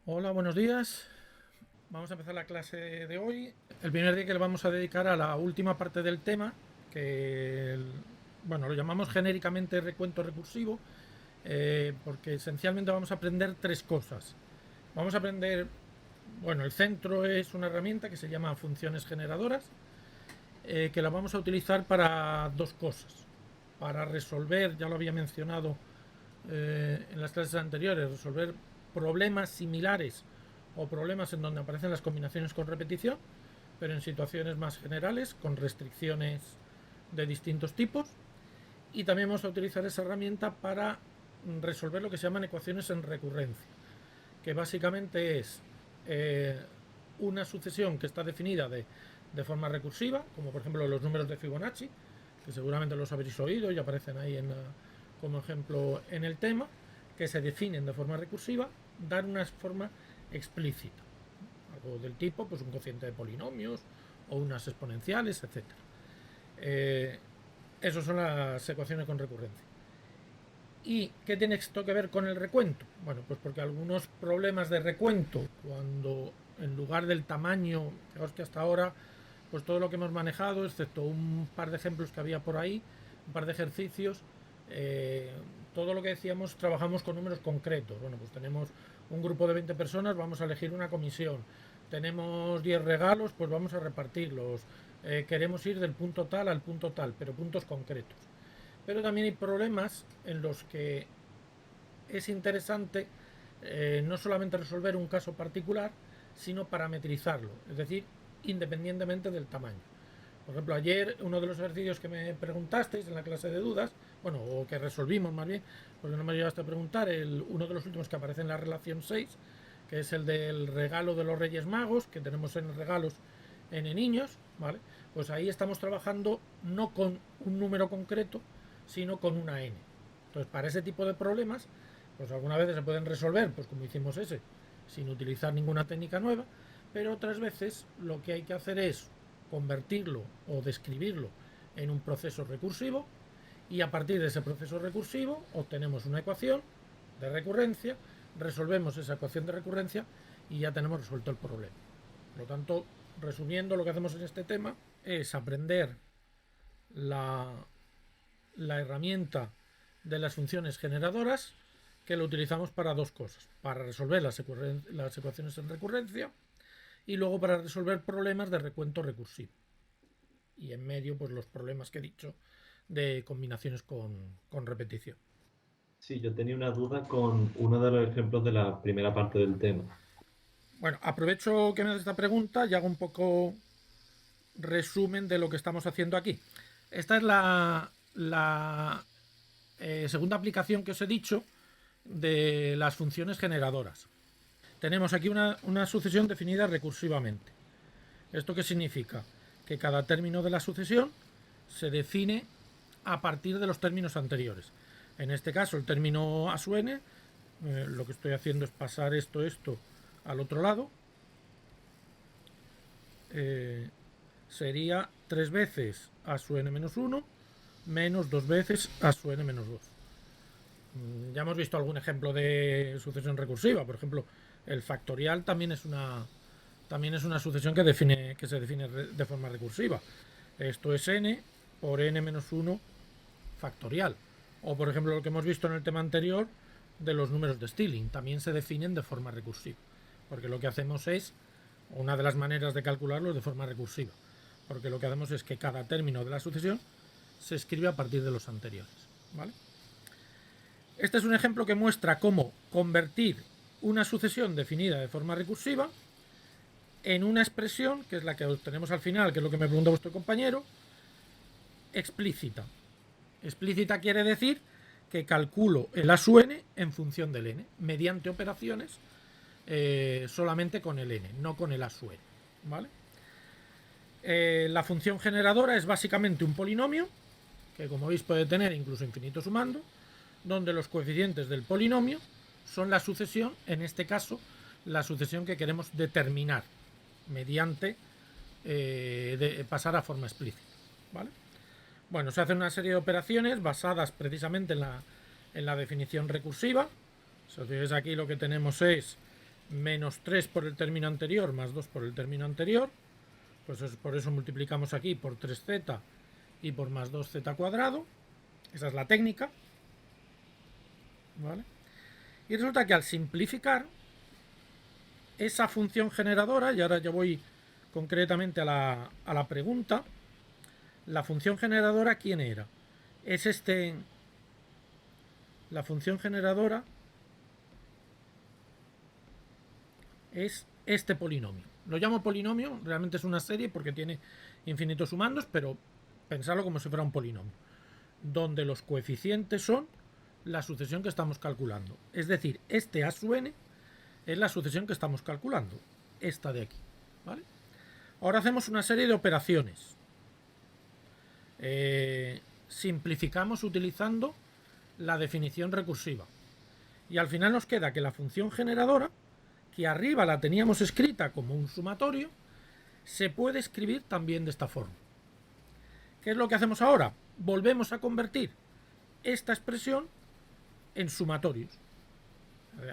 Hola, buenos días. Vamos a empezar la clase de hoy. El primer día que le vamos a dedicar a la última parte del tema, bueno, lo llamamos genéricamente recuento recursivo, porque esencialmente vamos a aprender tres cosas. Vamos a aprender, bueno, el centro es una herramienta que se llama funciones generadoras, que la vamos a utilizar para dos cosas. Para resolver, ya lo había mencionado en las clases anteriores, resolver problemas similares o problemas en donde aparecen las combinaciones con repetición, pero en situaciones más generales, con restricciones de distintos tipos. Y también vamos a utilizar esa herramienta para resolver lo que se llaman ecuaciones en recurrencia, que básicamente es eh, una sucesión que está definida de forma recursiva, como por ejemplo los números de Fibonacci, que seguramente los habréis oído y aparecen ahí como ejemplo en el tema, que se definen de forma recursiva, dar una forma explícita, algo del tipo pues un cociente de polinomios o unas exponenciales, etcétera. Eh, Esas son las ecuaciones con recurrencia. ¿Y qué tiene esto que ver con el recuento? Bueno, pues porque algunos problemas de recuento, cuando en lugar del tamaño, fijaos que hasta ahora, pues todo lo que hemos manejado, excepto un par de ejemplos que había por ahí, un par de ejercicios, eh, todo lo que decíamos, trabajamos con números concretos. Bueno, pues tenemos un grupo de 20 personas, vamos a elegir una comisión. Tenemos 10 regalos, pues vamos a repartirlos. Queremos ir del punto tal al punto tal, pero puntos concretos. Pero también hay problemas en los que es interesante no solamente resolver un caso particular, sino parametrizarlo, es decir, independientemente del tamaño. Por ejemplo, ayer uno de los ejercicios que me preguntasteis en la clase de dudas, bueno, o que resolvimos más bien, porque no me llegaste a preguntar, uno de los últimos que aparece en la relación 6, que es el del regalo de los Reyes Magos, que tenemos en regalos en niños, ¿vale? Pues ahí estamos trabajando no con un número concreto, sino con una n. Entonces, para ese tipo de problemas, pues algunas veces se pueden resolver, pues como hicimos ese, sin utilizar ninguna técnica nueva, pero otras veces lo que hay que hacer es convertirlo o describirlo en un proceso recursivo y a partir de ese proceso recursivo obtenemos una ecuación de recurrencia, resolvemos esa ecuación de recurrencia y ya tenemos resuelto el problema. Por lo tanto, resumiendo, lo que hacemos en este tema es aprender la, la herramienta de las funciones generadoras, que lo utilizamos para dos cosas: para resolver las ecuaciones en recurrencia y luego para resolver problemas de recuento recursivo. Y en medio, pues los problemas que he dicho de combinaciones con repetición. Sí, yo tenía una duda con uno de los ejemplos de la primera parte del tema. Bueno, aprovecho que me haces esta pregunta y hago un poco resumen de lo que estamos haciendo aquí. Esta es la segunda aplicación que os he dicho de las funciones generadoras. Tenemos aquí una sucesión definida recursivamente. ¿Esto qué significa? Que cada término de la sucesión se define a partir de los términos anteriores. En este caso, el término a su n, lo que estoy haciendo es pasar esto al otro lado. Eh, Sería 3 veces a su n menos 1 menos 2 veces a su n menos 2. Ya hemos visto algún ejemplo de sucesión recursiva. Por ejemplo, el factorial también es una sucesión que se define de forma recursiva. Esto es n por n menos 1 factorial. O por ejemplo lo que hemos visto en el tema anterior de los números de Stirling. También se definen de forma recursiva. Porque lo que hacemos es, una de las maneras de calcularlo es de forma recursiva. Porque lo que hacemos es que cada término de la sucesión se escribe a partir de los anteriores. ¿Vale? Este es un ejemplo que muestra cómo convertir una sucesión definida de forma recursiva en una expresión, que es la que obtenemos al final, que es lo que me pregunta vuestro compañero, explícita. Explícita quiere decir que calculo el a su n en función del n, mediante operaciones solamente con el n, no con el a su n. ¿Vale? La función generadora es básicamente un polinomio, que como veis puede tener incluso infinito sumando, donde los coeficientes del polinomio son la sucesión, en este caso, la sucesión que queremos determinar mediante pasar a forma explícita. ¿Vale? Bueno, se hacen una serie de operaciones basadas precisamente en la definición recursiva. Si os fijáis aquí, lo que tenemos es menos 3 por el término anterior más 2 por el término anterior, pues por eso multiplicamos aquí por 3z y por más 2z cuadrado. Esa es la técnica, ¿vale? Y resulta que al simplificar esa función generadora, y ahora ya voy concretamente a la pregunta, la función generadora, ¿quién era? Es la función generadora es este polinomio. Lo llamo polinomio, realmente es una serie porque tiene infinitos sumandos, pero pensarlo como si fuera un polinomio, donde los coeficientes son la sucesión que estamos calculando. Es decir, este a sub n es la sucesión que estamos calculando, esta de aquí, ¿vale? Ahora hacemos una serie de operaciones. Simplificamos utilizando la definición recursiva. Y al final nos queda que la función generadora, que arriba la teníamos escrita como un sumatorio, se puede escribir también de esta forma. ¿Qué es lo que hacemos ahora? Volvemos a convertir esta expresión en sumatorios,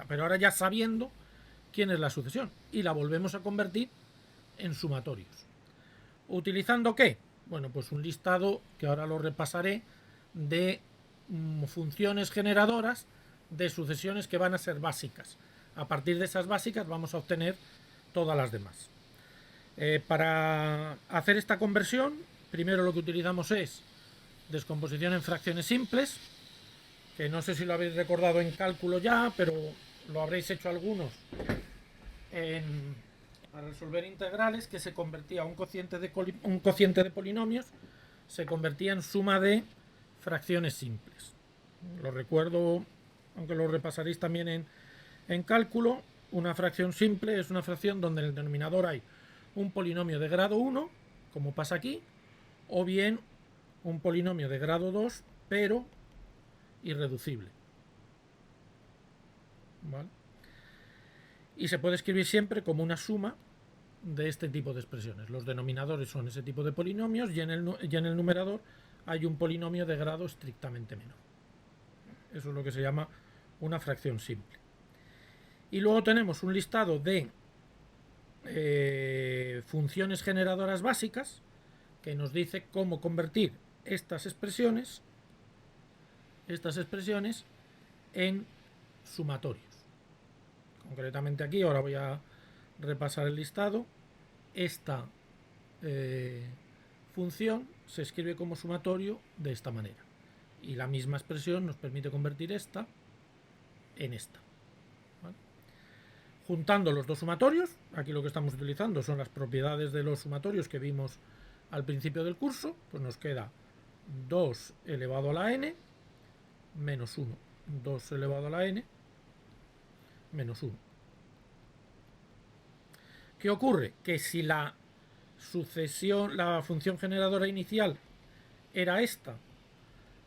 pero ahora ya sabiendo quién es la sucesión, y la volvemos a convertir en sumatorios. ¿Utilizando qué? Bueno, pues un listado que ahora lo repasaré de funciones generadoras de sucesiones que van a ser básicas. A partir de esas básicas vamos a obtener todas las demás. Para hacer esta conversión, primero lo que utilizamos es descomposición en fracciones simples, que no sé si lo habéis recordado en cálculo ya, pero lo habréis hecho algunos para resolver integrales, que se convertía un cociente de polinomios, se convertía en suma de fracciones simples. Lo recuerdo, aunque lo repasaréis también en cálculo. Una fracción simple es una fracción donde en el denominador hay un polinomio de grado 1, como pasa aquí, o bien un polinomio de grado 2, pero irreducible, ¿vale? Y se puede escribir siempre como una suma de este tipo de expresiones. Los denominadores son ese tipo de polinomios y en el numerador hay un polinomio de grado estrictamente menor. Eso es lo que se llama una fracción simple. Y luego tenemos un listado de funciones generadoras básicas que nos dice cómo convertir estas expresiones en sumatorios. Concretamente aquí, ahora voy a repasar el listado. Esta función se escribe como sumatorio de esta manera. Y la misma expresión nos permite convertir esta en esta. ¿Vale? Juntando los dos sumatorios, aquí lo que estamos utilizando son las propiedades de los sumatorios que vimos al principio del curso, pues nos queda 2 elevado a la n menos 1. 2 elevado a la n menos 1. ¿Qué ocurre? Que si la función generadora inicial era esta,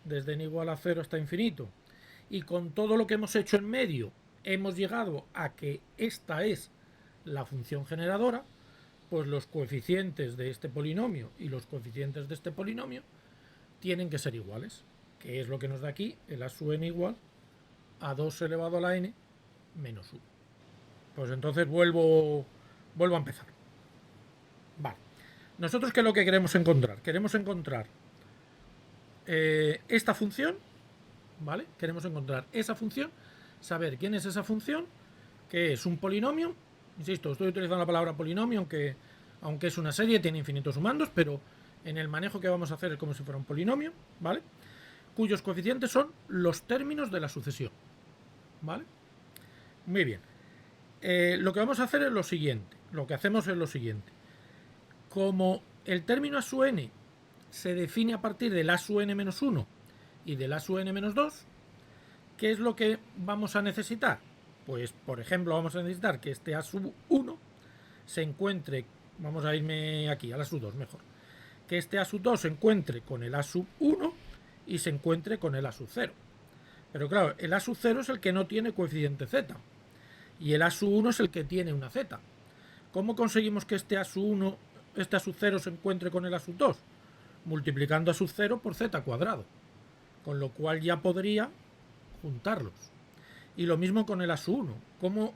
desde n igual a 0 hasta infinito, y con todo lo que hemos hecho en medio hemos llegado a que esta es la función generadora, pues los coeficientes de este polinomio y los coeficientes de este polinomio tienen que ser iguales, que es lo que nos da aquí el a sub n igual a 2 elevado a la n menos 1. Pues entonces vuelvo a empezar. Vale. Nosotros, ¿qué es lo que queremos encontrar? Queremos encontrar esta función, ¿vale? Queremos encontrar esa función, saber quién es esa función, que es un polinomio. Insisto, estoy utilizando la palabra polinomio, aunque es una serie, tiene infinitos sumandos, pero en el manejo que vamos a hacer es como si fuera un polinomio, ¿vale? Cuyos coeficientes son los términos de la sucesión, ¿vale? Muy bien. Lo que vamos a hacer es lo siguiente. Lo que hacemos es lo siguiente. Como el término a sub n se define a partir del a sub n menos 1 y del a sub n menos 2, ¿qué es lo que vamos a necesitar? Pues, por ejemplo, vamos a necesitar que este a sub 1 se encuentre, vamos a irme aquí, al a sub 2 mejor, que este a sub 2 se encuentre con el a sub 1 y se encuentre con el a sub 0. Pero claro, el a sub 0 es el que no tiene coeficiente z y el a sub 1 es el que tiene una z. ¿Cómo conseguimos que este a sub 0 se encuentre con el a sub 2? Multiplicando a sub 0 por z cuadrado, con lo cual ya podría juntarlos. Y lo mismo con el a sub 1. ¿Cómo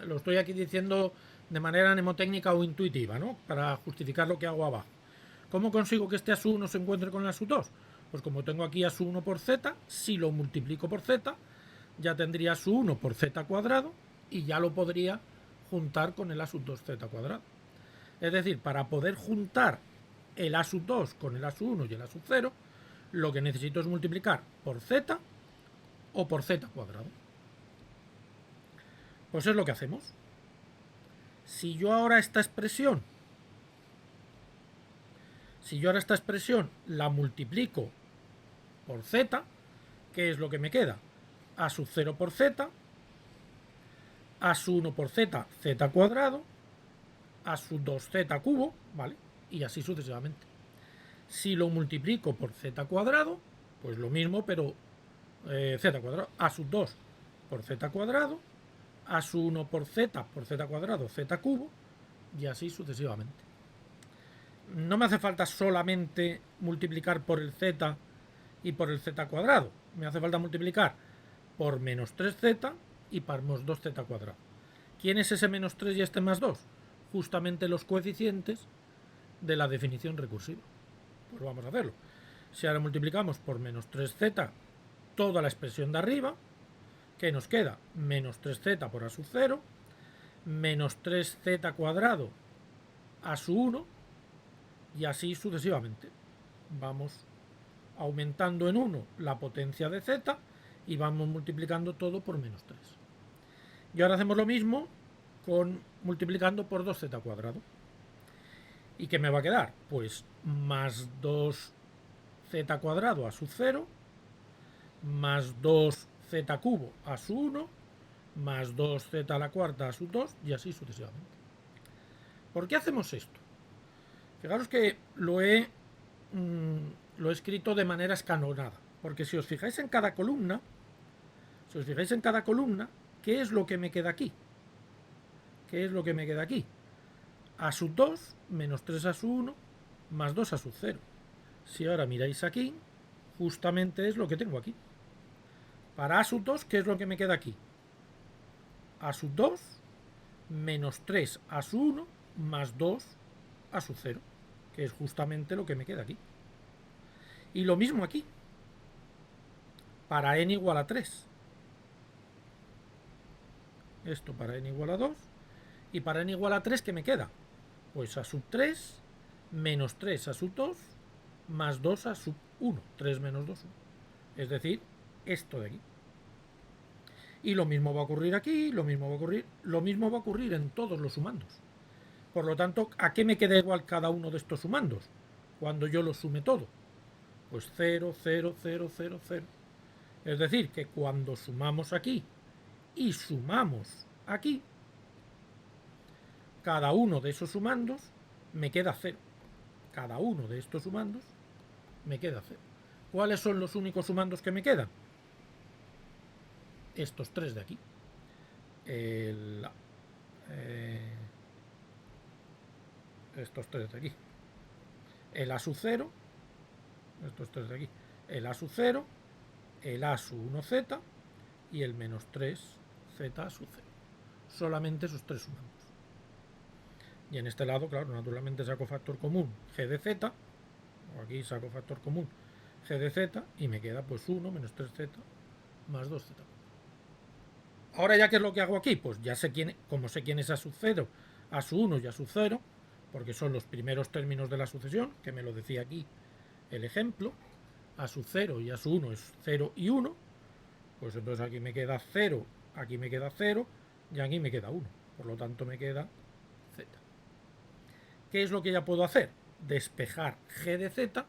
Lo estoy aquí diciendo de manera mnemotécnica o intuitiva, ¿no? Para justificar lo que hago abajo. ¿Cómo consigo que este ASU1 se encuentre con el ASU2? Pues como tengo aquí ASU1 por Z, si lo multiplico por Z, ya tendría ASU1 por Z cuadrado y ya lo podría juntar con el ASU2Z cuadrado. Es decir, para poder juntar el ASU2 con el ASU1 y el ASU0, lo que necesito es multiplicar por Z o por Z cuadrado. Pues es lo que hacemos. Si yo ahora esta expresión la multiplico por Z, ¿qué es lo que me queda? A sub 0 por Z, a sub 1 por Z, Z cuadrado, a sub 2Z cubo, ¿vale? Y así sucesivamente. Si lo multiplico por Z cuadrado, pues lo mismo, pero Z cuadrado, a sub 2 por Z cuadrado, a sub 1 por Z cuadrado, Z cubo, y así sucesivamente. No me hace falta solamente multiplicar por el Z y por el Z cuadrado. Me hace falta multiplicar por menos 3Z y por menos 2Z cuadrado. ¿Quién es ese menos 3 y este más 2? Justamente los coeficientes de la definición recursiva. Pues vamos a hacerlo. Si ahora multiplicamos por menos 3Z toda la expresión de arriba, ¿qué nos queda? Menos 3Z por a sub 0, menos 3Z cuadrado a sub 1, y así sucesivamente. Vamos aumentando en 1 la potencia de Z y vamos multiplicando todo por menos 3. Y ahora hacemos lo mismo con multiplicando por 2Z cuadrado. ¿Y qué me va a quedar? Pues más 2Z cuadrado a sub 0, más 2Z cubo a sub 1, más 2Z a la cuarta a sub 2, y así sucesivamente. ¿Por qué hacemos esto? Fijaros que lo he escrito de manera escalonada, porque si os fijáis en cada columna, ¿qué es lo que me queda aquí? ¿Qué es lo que me queda aquí? A sub 2 menos 3 a sub 1 más 2 a sub 0. Si ahora miráis aquí, justamente es lo que tengo aquí. Para a sub 2, ¿qué es lo que me queda aquí? A sub 2 menos 3 a sub 1 más 2 a sub 0, que es justamente lo que me queda aquí. Y lo mismo aquí, para n igual a 3. Esto para n igual a 2. Y para n igual a 3, ¿qué me queda? Pues a sub 3 menos 3 a sub 2 más 2 a sub 1. 3 menos 2, 1. Es decir, esto de aquí. Y lo mismo va a ocurrir aquí, lo mismo va a ocurrir en todos los sumandos. Por lo tanto, ¿a qué me queda igual cada uno de estos sumandos? Cuando yo los sume todo. Pues 0, 0, 0, 0, 0. Es decir, que cuando sumamos aquí y sumamos aquí, cada uno de esos sumandos me queda 0. Cada uno de estos sumandos me queda 0. ¿Cuáles son los únicos sumandos que me quedan? Estos tres de aquí. Estos tres de aquí. El a sub 0, estos tres de aquí. El a sub 0, el a sub 1z y el menos 3z a sub 0. Solamente esos tres sumandos. Y en este lado, claro, naturalmente saco factor común g de z, o aquí saco factor común g de z, y me queda pues 1 menos 3z más 2z. Ahora ya, ¿qué es lo que hago aquí? Pues ya sé quién, como sé quién es a sub 0, a sub 1 y a sub 0, porque son los primeros términos de la sucesión, que me lo decía aquí el ejemplo, a sub 0 y a sub 1 es 0 y 1, pues entonces aquí me queda 0, aquí me queda 0 y aquí me queda 1. Por lo tanto me queda z. ¿Qué es lo que ya puedo hacer? Despejar g de z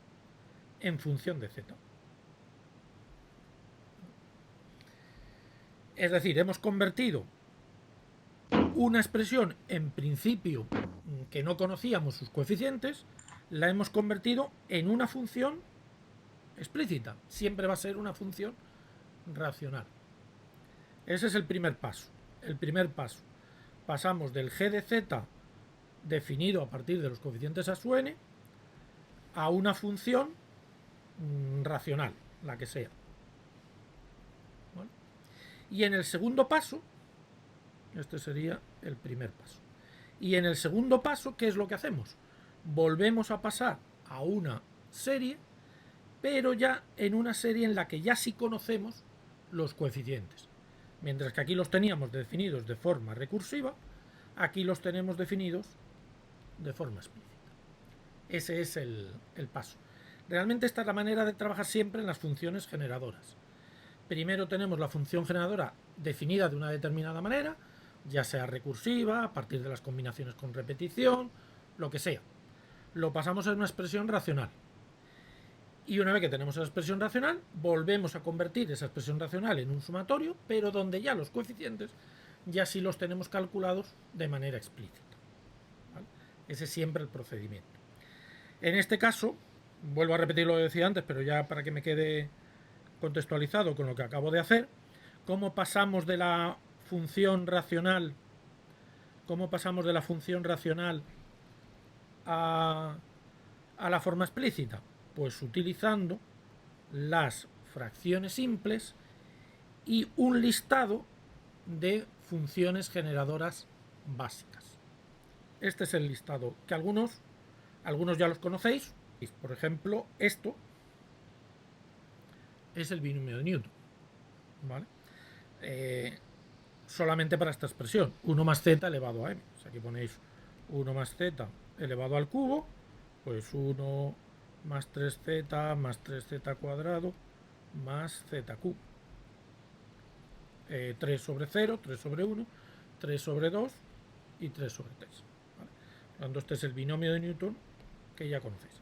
en función de z. Es decir, hemos convertido una expresión en principio que no conocíamos sus coeficientes, la hemos convertido en una función explícita. Siempre va a ser una función racional. Ese es el primer paso. El primer paso. Pasamos del g de z definido a partir de los coeficientes a su n a una función racional, la que sea. ¿Vale? Y en el segundo paso Este sería el primer paso. Y en el segundo paso, ¿qué es lo que hacemos? Volvemos a pasar a una serie, pero ya en una serie en la que ya sí conocemos los coeficientes. Mientras que aquí los teníamos definidos de forma recursiva, aquí los tenemos definidos de forma explícita. Ese es el paso. Realmente esta es la manera de trabajar siempre en las funciones generadoras. Primero tenemos la función generadora definida de una determinada manera, ya sea recursiva, a partir de las combinaciones con repetición, lo que sea. Lo pasamos a una expresión racional. Y una vez que tenemos esa expresión racional, volvemos a convertir esa expresión racional en un sumatorio, pero donde ya los coeficientes ya sí los tenemos calculados de manera explícita. ¿Vale? Ese es siempre el procedimiento. En este caso, vuelvo a repetir lo que decía antes, pero ya para que me quede contextualizado con lo que acabo de hacer, cómo pasamos de la función racional a la forma explícita. Pues utilizando las fracciones simples y un listado de funciones generadoras básicas. Este es el listado que algunos ya los conocéis. Por ejemplo, esto es el binomio de Newton, ¿vale? Solamente para esta expresión, 1 más z elevado a m. O sea, aquí ponéis 1 más z elevado al cubo, pues 1 más 3z más 3z cuadrado más z cubo. 3 sobre 0, 3 sobre 1, 3 sobre 2 y 3 sobre 3. ¿Vale? Por lo tanto, este es el binomio de Newton que ya conocéis.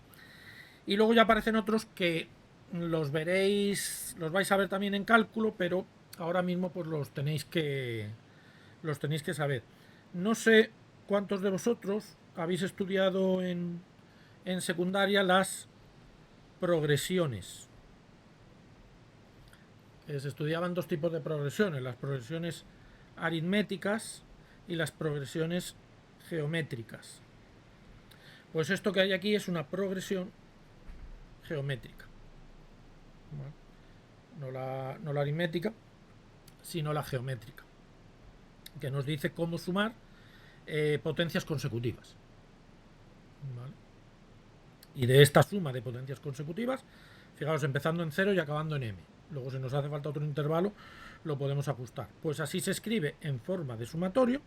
Y luego ya aparecen otros que los veréis, los vais a ver también en cálculo, pero ahora mismo pues los tenéis que saber. No sé cuántos de vosotros habéis estudiado en secundaria las progresiones. Se estudiaban dos tipos de progresiones, las progresiones aritméticas y las progresiones geométricas. Pues esto que hay aquí es una progresión geométrica. No la aritmética, sino la geométrica, que nos dice cómo sumar potencias consecutivas. ¿Vale? Y de esta suma de potencias consecutivas, fijaos, empezando en 0 y acabando en m. Luego, si nos hace falta otro intervalo, lo podemos ajustar. Pues así se escribe en forma de sumatorio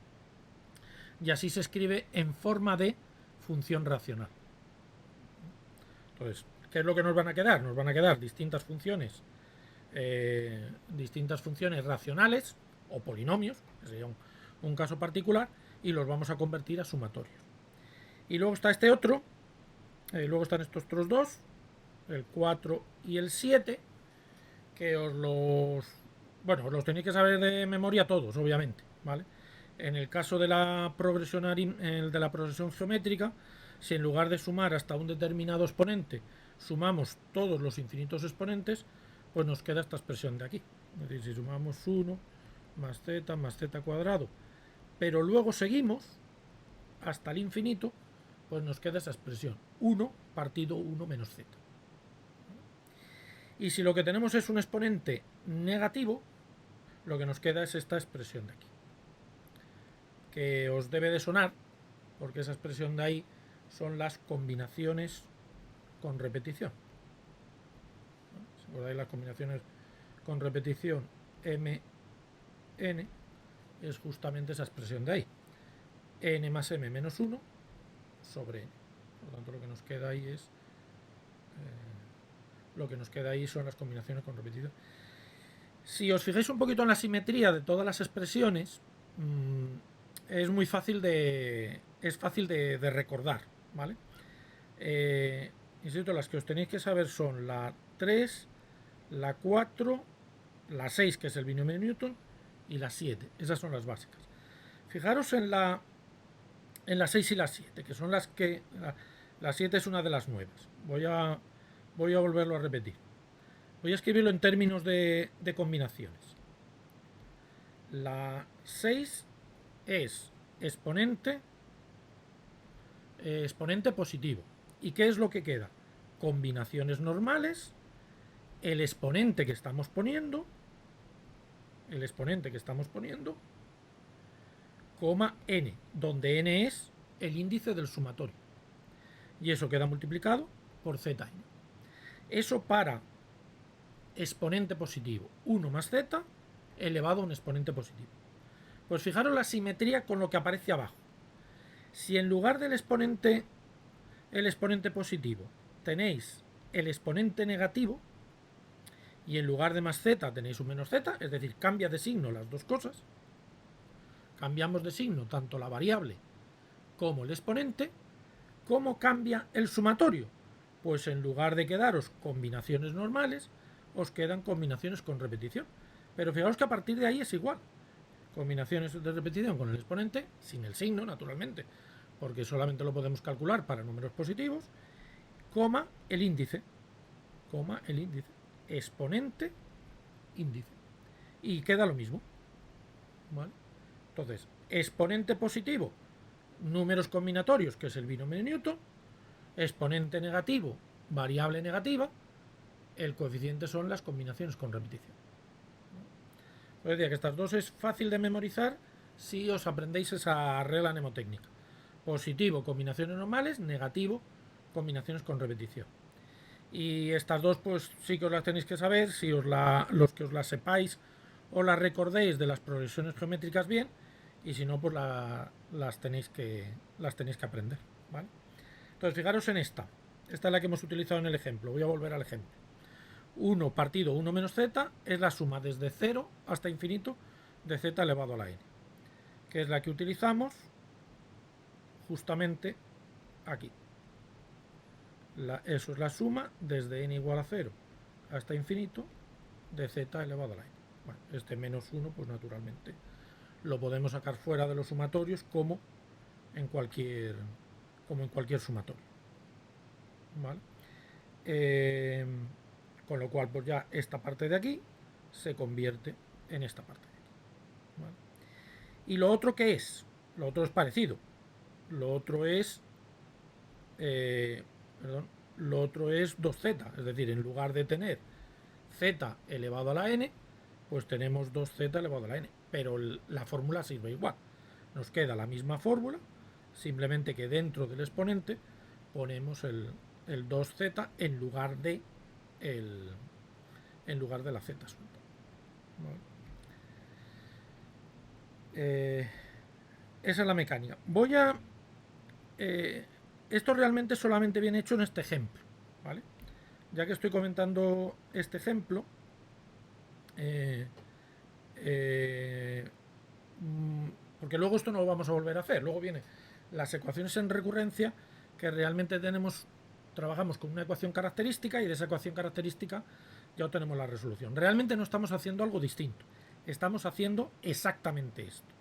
y así se escribe en forma de función racional. Entonces, ¿qué es lo que nos van a quedar? Nos van a quedar distintas funciones racionales o polinomios, que sería un caso particular, y los vamos a convertir a sumatorios. Y luego está este otro, luego están estos otros dos, el 4 y el 7, que os los tenéis que saber de memoria todos, obviamente, ¿vale? En el caso de la progresión geométrica, si en lugar de sumar hasta un determinado exponente sumamos todos los infinitos exponentes, pues nos queda esta expresión de aquí. Es decir, si sumamos 1 más z cuadrado, pero luego seguimos hasta el infinito, pues nos queda esa expresión, 1 partido 1 menos z. Y si lo que tenemos es un exponente negativo, lo que nos queda es esta expresión de aquí, que os debe de sonar, porque esa expresión de ahí son las combinaciones con repetición. Si acordáis, las combinaciones con repetición mn es justamente esa expresión de ahí, n más m menos 1 sobre n. Por lo tanto, lo que nos queda ahí son las combinaciones con repetición. Si os fijáis un poquito en la simetría de todas las expresiones, es muy fácil de recordar, ¿vale? Insisto, las que os tenéis que saber son la 3, la 4, la 6, que es el binomio de Newton, y la 7. Esas son las básicas. Fijaros en la 6 y la 7, que son las que... La 7 es una de las nuevas. Voy a volverlo a repetir. Voy a escribirlo en términos de combinaciones. La 6 es exponente positivo. ¿Y qué es lo que queda? Combinaciones normales, el exponente que estamos poniendo, coma n, donde n es el índice del sumatorio. Y eso queda multiplicado por zn. Eso para exponente positivo, 1 más z elevado a un exponente positivo. Pues fijaros la simetría con lo que aparece abajo. Si en lugar del exponente positivo tenéis el exponente negativo y en lugar de más z tenéis un menos z, es decir, cambia de signo las dos cosas, cambiamos de signo tanto la variable como el exponente. ¿Cómo cambia el sumatorio? Pues en lugar de quedaros combinaciones normales, os quedan combinaciones con repetición. Pero fijaos que a partir de ahí es igual. Combinaciones de repetición con el exponente, sin el signo, naturalmente, porque solamente lo podemos calcular para números positivos, coma el índice, exponente, índice. Y queda lo mismo. ¿Vale? Entonces, exponente positivo, números combinatorios, que es el binomio de Newton, exponente negativo, variable negativa, el coeficiente son las combinaciones con repetición. Os decía que estas dos es fácil de memorizar si os aprendéis esa regla mnemotécnica. Positivo, combinaciones normales, negativo, combinaciones con repetición. Y estas dos pues sí que os las tenéis que saber, si los que os las sepáis o las recordéis de las progresiones geométricas bien, y si no pues las tenéis que aprender, ¿vale? Entonces fijaros en esta es la que hemos utilizado en el ejemplo. Voy a volver al ejemplo. 1 partido 1 menos z es la suma desde 0 hasta infinito de z elevado a la n, que es la que utilizamos justamente aquí. Eso es la suma desde n igual a 0 hasta infinito de z elevado a la n. Bueno, este menos 1 pues naturalmente lo podemos sacar fuera de los sumatorios como en cualquier sumatorio, ¿vale? Con lo cual pues ya esta parte de aquí se convierte en esta parte de aquí, ¿vale? Y lo otro, ¿qué es? Lo otro es parecido. Lo otro es lo otro es 2z, es decir, en lugar de tener z elevado a la n, pues tenemos 2z elevado a la n, pero la fórmula sirve igual. Nos queda la misma fórmula, simplemente que dentro del exponente ponemos el 2z en lugar de la z suelta. Esa es la mecánica. Esto realmente solamente viene hecho en este ejemplo, ¿vale? Ya que estoy comentando este ejemplo, porque luego esto no lo vamos a volver a hacer. Luego vienen las ecuaciones en recurrencia, que realmente trabajamos con una ecuación característica y de esa ecuación característica ya obtenemos la resolución. Realmente no estamos haciendo algo distinto, estamos haciendo exactamente esto.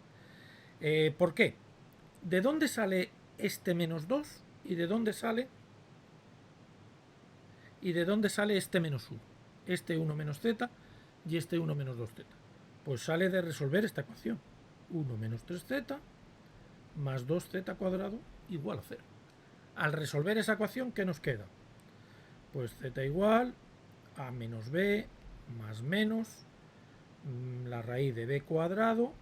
¿Por qué? ¿De dónde sale este menos 2 y de dónde sale este menos 1? Este 1 menos z y este 1 menos 2z. Pues sale de resolver esta ecuación. 1 menos 3z más 2z cuadrado igual a 0. Al resolver esa ecuación, ¿qué nos queda? Pues z igual a menos b más menos la raíz de b cuadrado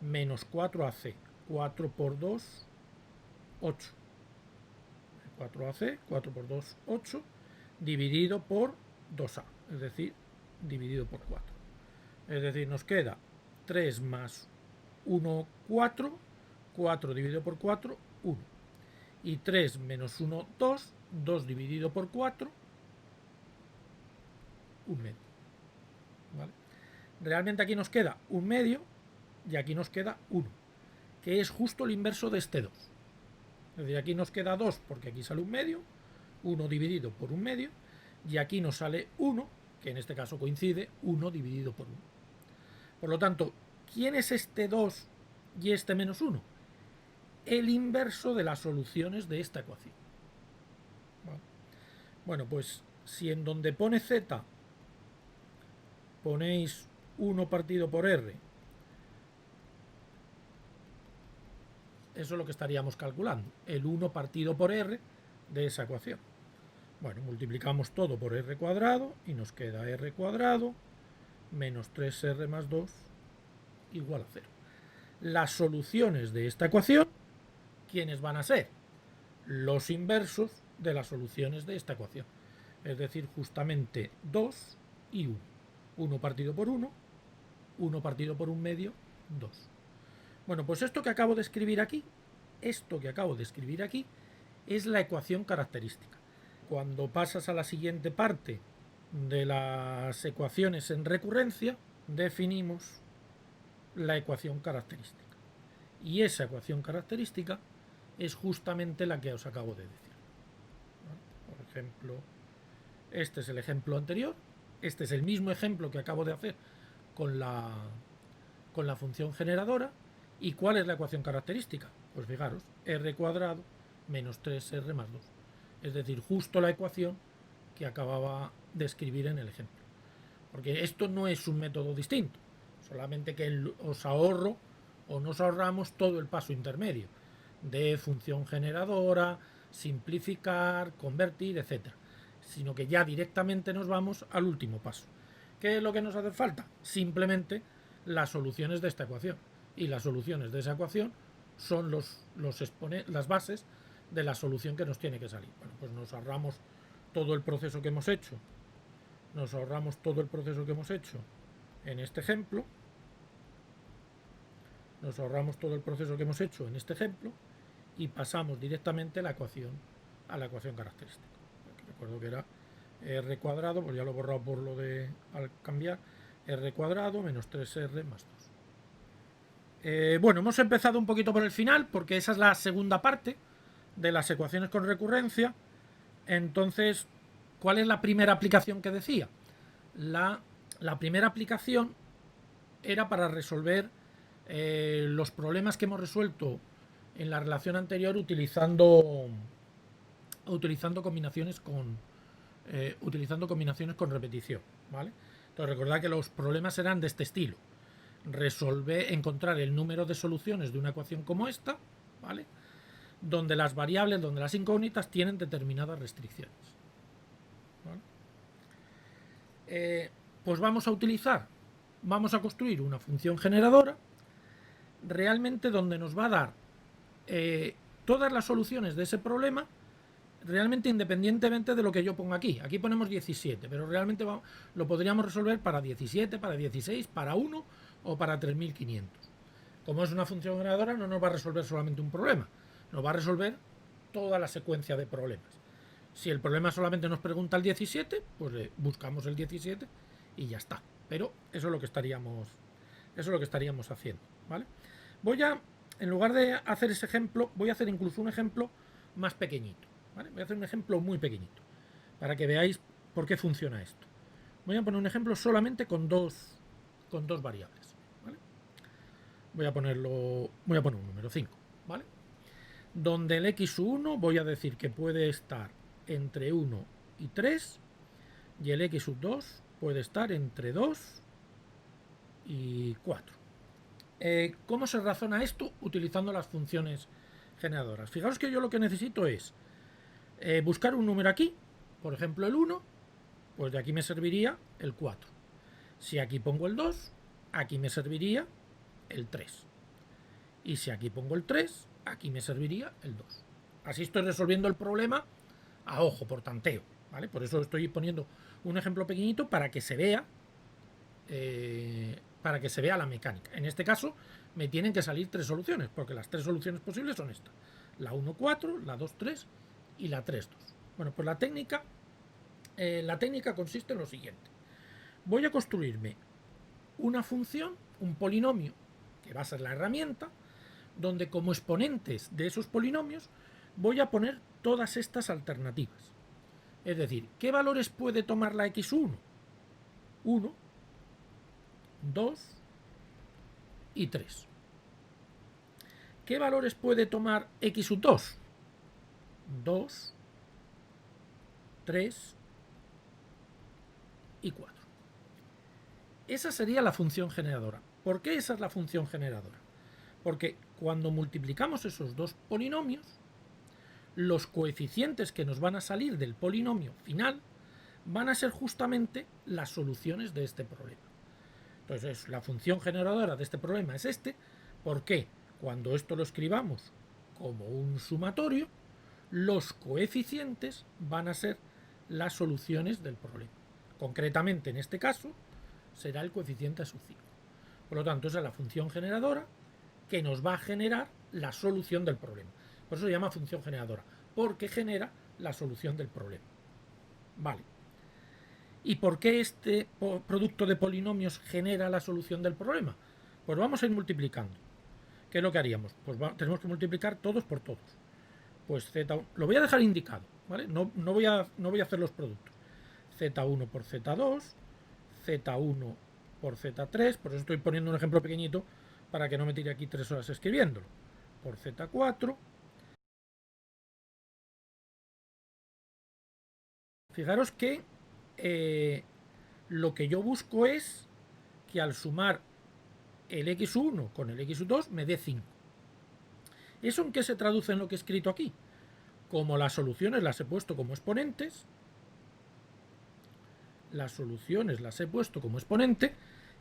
menos 4ac. 4 por 2, 8. 4ac, 4 por 2, 8, dividido por 2a, es decir, dividido por 4. Es decir, nos queda 3 más 1, 4, 4 dividido por 4, 1. Y 3 menos 1, 2, 2 dividido por 4, 1 medio. ¿Vale? Realmente aquí nos queda 1 medio y aquí nos queda 1, que es justo el inverso de este 2. Es decir, aquí nos queda 2 porque aquí sale 1 medio, 1 dividido por 1 medio, y aquí nos sale 1, que en este caso coincide, 1 dividido por 1. Por lo tanto, ¿quién es este 2 y este menos 1? El inverso de las soluciones de esta ecuación. Bueno, pues si en donde pone z ponéis 1 partido por r, eso es lo que estaríamos calculando, el 1 partido por r de esa ecuación. Bueno, multiplicamos todo por r cuadrado y nos queda r cuadrado menos 3r más 2 igual a 0. las soluciones de esta ecuación, ¿quiénes van a ser? Los inversos de las soluciones de esta ecuación. Es decir, justamente 2 y 1. 1 partido por 1, 1 partido por 1 medio, 2. Bueno, pues esto que acabo de escribir aquí, es la ecuación característica. Cuando pasas a la siguiente parte de las ecuaciones en recurrencia, definimos la ecuación característica. Y esa ecuación característica es justamente la que os acabo de decir. Por ejemplo, este es el ejemplo anterior, este es el mismo ejemplo que acabo de hacer con la función generadora. ¿Y cuál es la ecuación característica? Pues fijaros, r cuadrado menos 3r más 2. Es decir, justo la ecuación que acababa de escribir en el ejemplo. Porque esto no es un método distinto, solamente que os ahorro o nos ahorramos todo el paso intermedio de función generadora, simplificar, convertir, etc. Sino que ya directamente nos vamos al último paso. ¿Qué es lo que nos hace falta? Simplemente las soluciones de esta ecuación. Y las soluciones de esa ecuación son las bases de la solución que nos tiene que salir. Bueno, pues nos ahorramos todo el proceso que hemos hecho. En este ejemplo. Y pasamos directamente a la ecuación característica. Recuerdo que era r cuadrado, pues ya lo he borrado por lo de al cambiar, r cuadrado menos 3r más 2. Bueno, hemos empezado un poquito por el final, porque esa es la segunda parte de las ecuaciones con recurrencia. Entonces, ¿cuál es la primera aplicación que decía? La primera aplicación era para resolver los problemas que hemos resuelto en la relación anterior utilizando combinaciones con repetición, ¿vale? Entonces recordad que los problemas eran de este estilo: encontrar el número de soluciones de una ecuación como esta, ¿vale?, donde las variables, donde las incógnitas tienen determinadas restricciones, ¿vale? Pues vamos a construir una función generadora realmente donde nos va a dar todas las soluciones de ese problema, realmente independientemente de lo que yo ponga aquí. Aquí ponemos 17, pero realmente lo podríamos resolver para 17, para 16, para 1 o para 3500. Como es una función generadora, no nos va a resolver solamente un problema, nos va a resolver toda la secuencia de problemas. Si el problema solamente nos pregunta el 17, pues buscamos el 17 y ya está. Pero eso es lo que estaríamos haciendo, ¿vale? En lugar de hacer ese ejemplo, voy a hacer incluso un ejemplo más pequeñito, ¿vale? Voy a hacer un ejemplo muy pequeñito para que veáis por qué funciona esto. Voy a poner un ejemplo solamente con dos variables, ¿vale? Voy a poner un número 5, ¿vale? Donde el x1 voy a decir que puede estar entre 1 y 3 y el x2 puede estar entre 2 y 4. ¿Cómo se razona esto utilizando las funciones generadoras? Fijaos que yo lo que necesito es buscar un número aquí, por ejemplo el 1, pues de aquí me serviría el 4. Si aquí pongo el 2, aquí me serviría el 3. Y si aquí pongo el 3, aquí me serviría el 2. Así estoy resolviendo el problema a ojo, por tanteo, ¿vale? Por eso estoy poniendo un ejemplo pequeñito para que se vea la mecánica. En este caso me tienen que salir 3 soluciones, porque las 3 soluciones posibles son estas: la 1, 4, la 2, 3 y la 3, 2. Bueno, pues la técnica consiste en lo siguiente: voy a construirme una función, un polinomio, que va a ser la herramienta, donde como exponentes de esos polinomios voy a poner todas estas alternativas. Es decir, ¿qué valores puede tomar la x1? 1, 2 y 3. ¿Qué valores puede tomar x2? 2, 3 y 4. Esa sería la función generadora. ¿Por qué esa es la función generadora? Porque cuando multiplicamos esos dos polinomios, los coeficientes que nos van a salir del polinomio final van a ser justamente las soluciones de este problema. Entonces, la función generadora de este problema es este, ¿Por qué? Cuando esto lo escribamos como un sumatorio, los coeficientes van a ser las soluciones del problema. Concretamente, en este caso, será el coeficiente a sub 5. Por lo tanto, esa es la función generadora que nos va a generar la solución del problema. Por eso se llama función generadora, porque genera la solución del problema. Vale. ¿Y por qué este producto de polinomios genera la solución del problema? Pues vamos a ir multiplicando. ¿Qué es lo que haríamos? Pues tenemos que multiplicar todos por todos. Pues Z1, lo voy a dejar indicado, ¿vale? No voy a hacer los productos. Z1 por Z2, Z1 por Z3, por eso estoy poniendo un ejemplo pequeñito para que no me tire aquí 3 horas escribiéndolo. Por Z4. Fijaros que lo que yo busco es que al sumar el x1 con el x2 me dé 5. ¿Eso en qué se traduce en lo que he escrito aquí? Como las soluciones las he puesto como exponentes,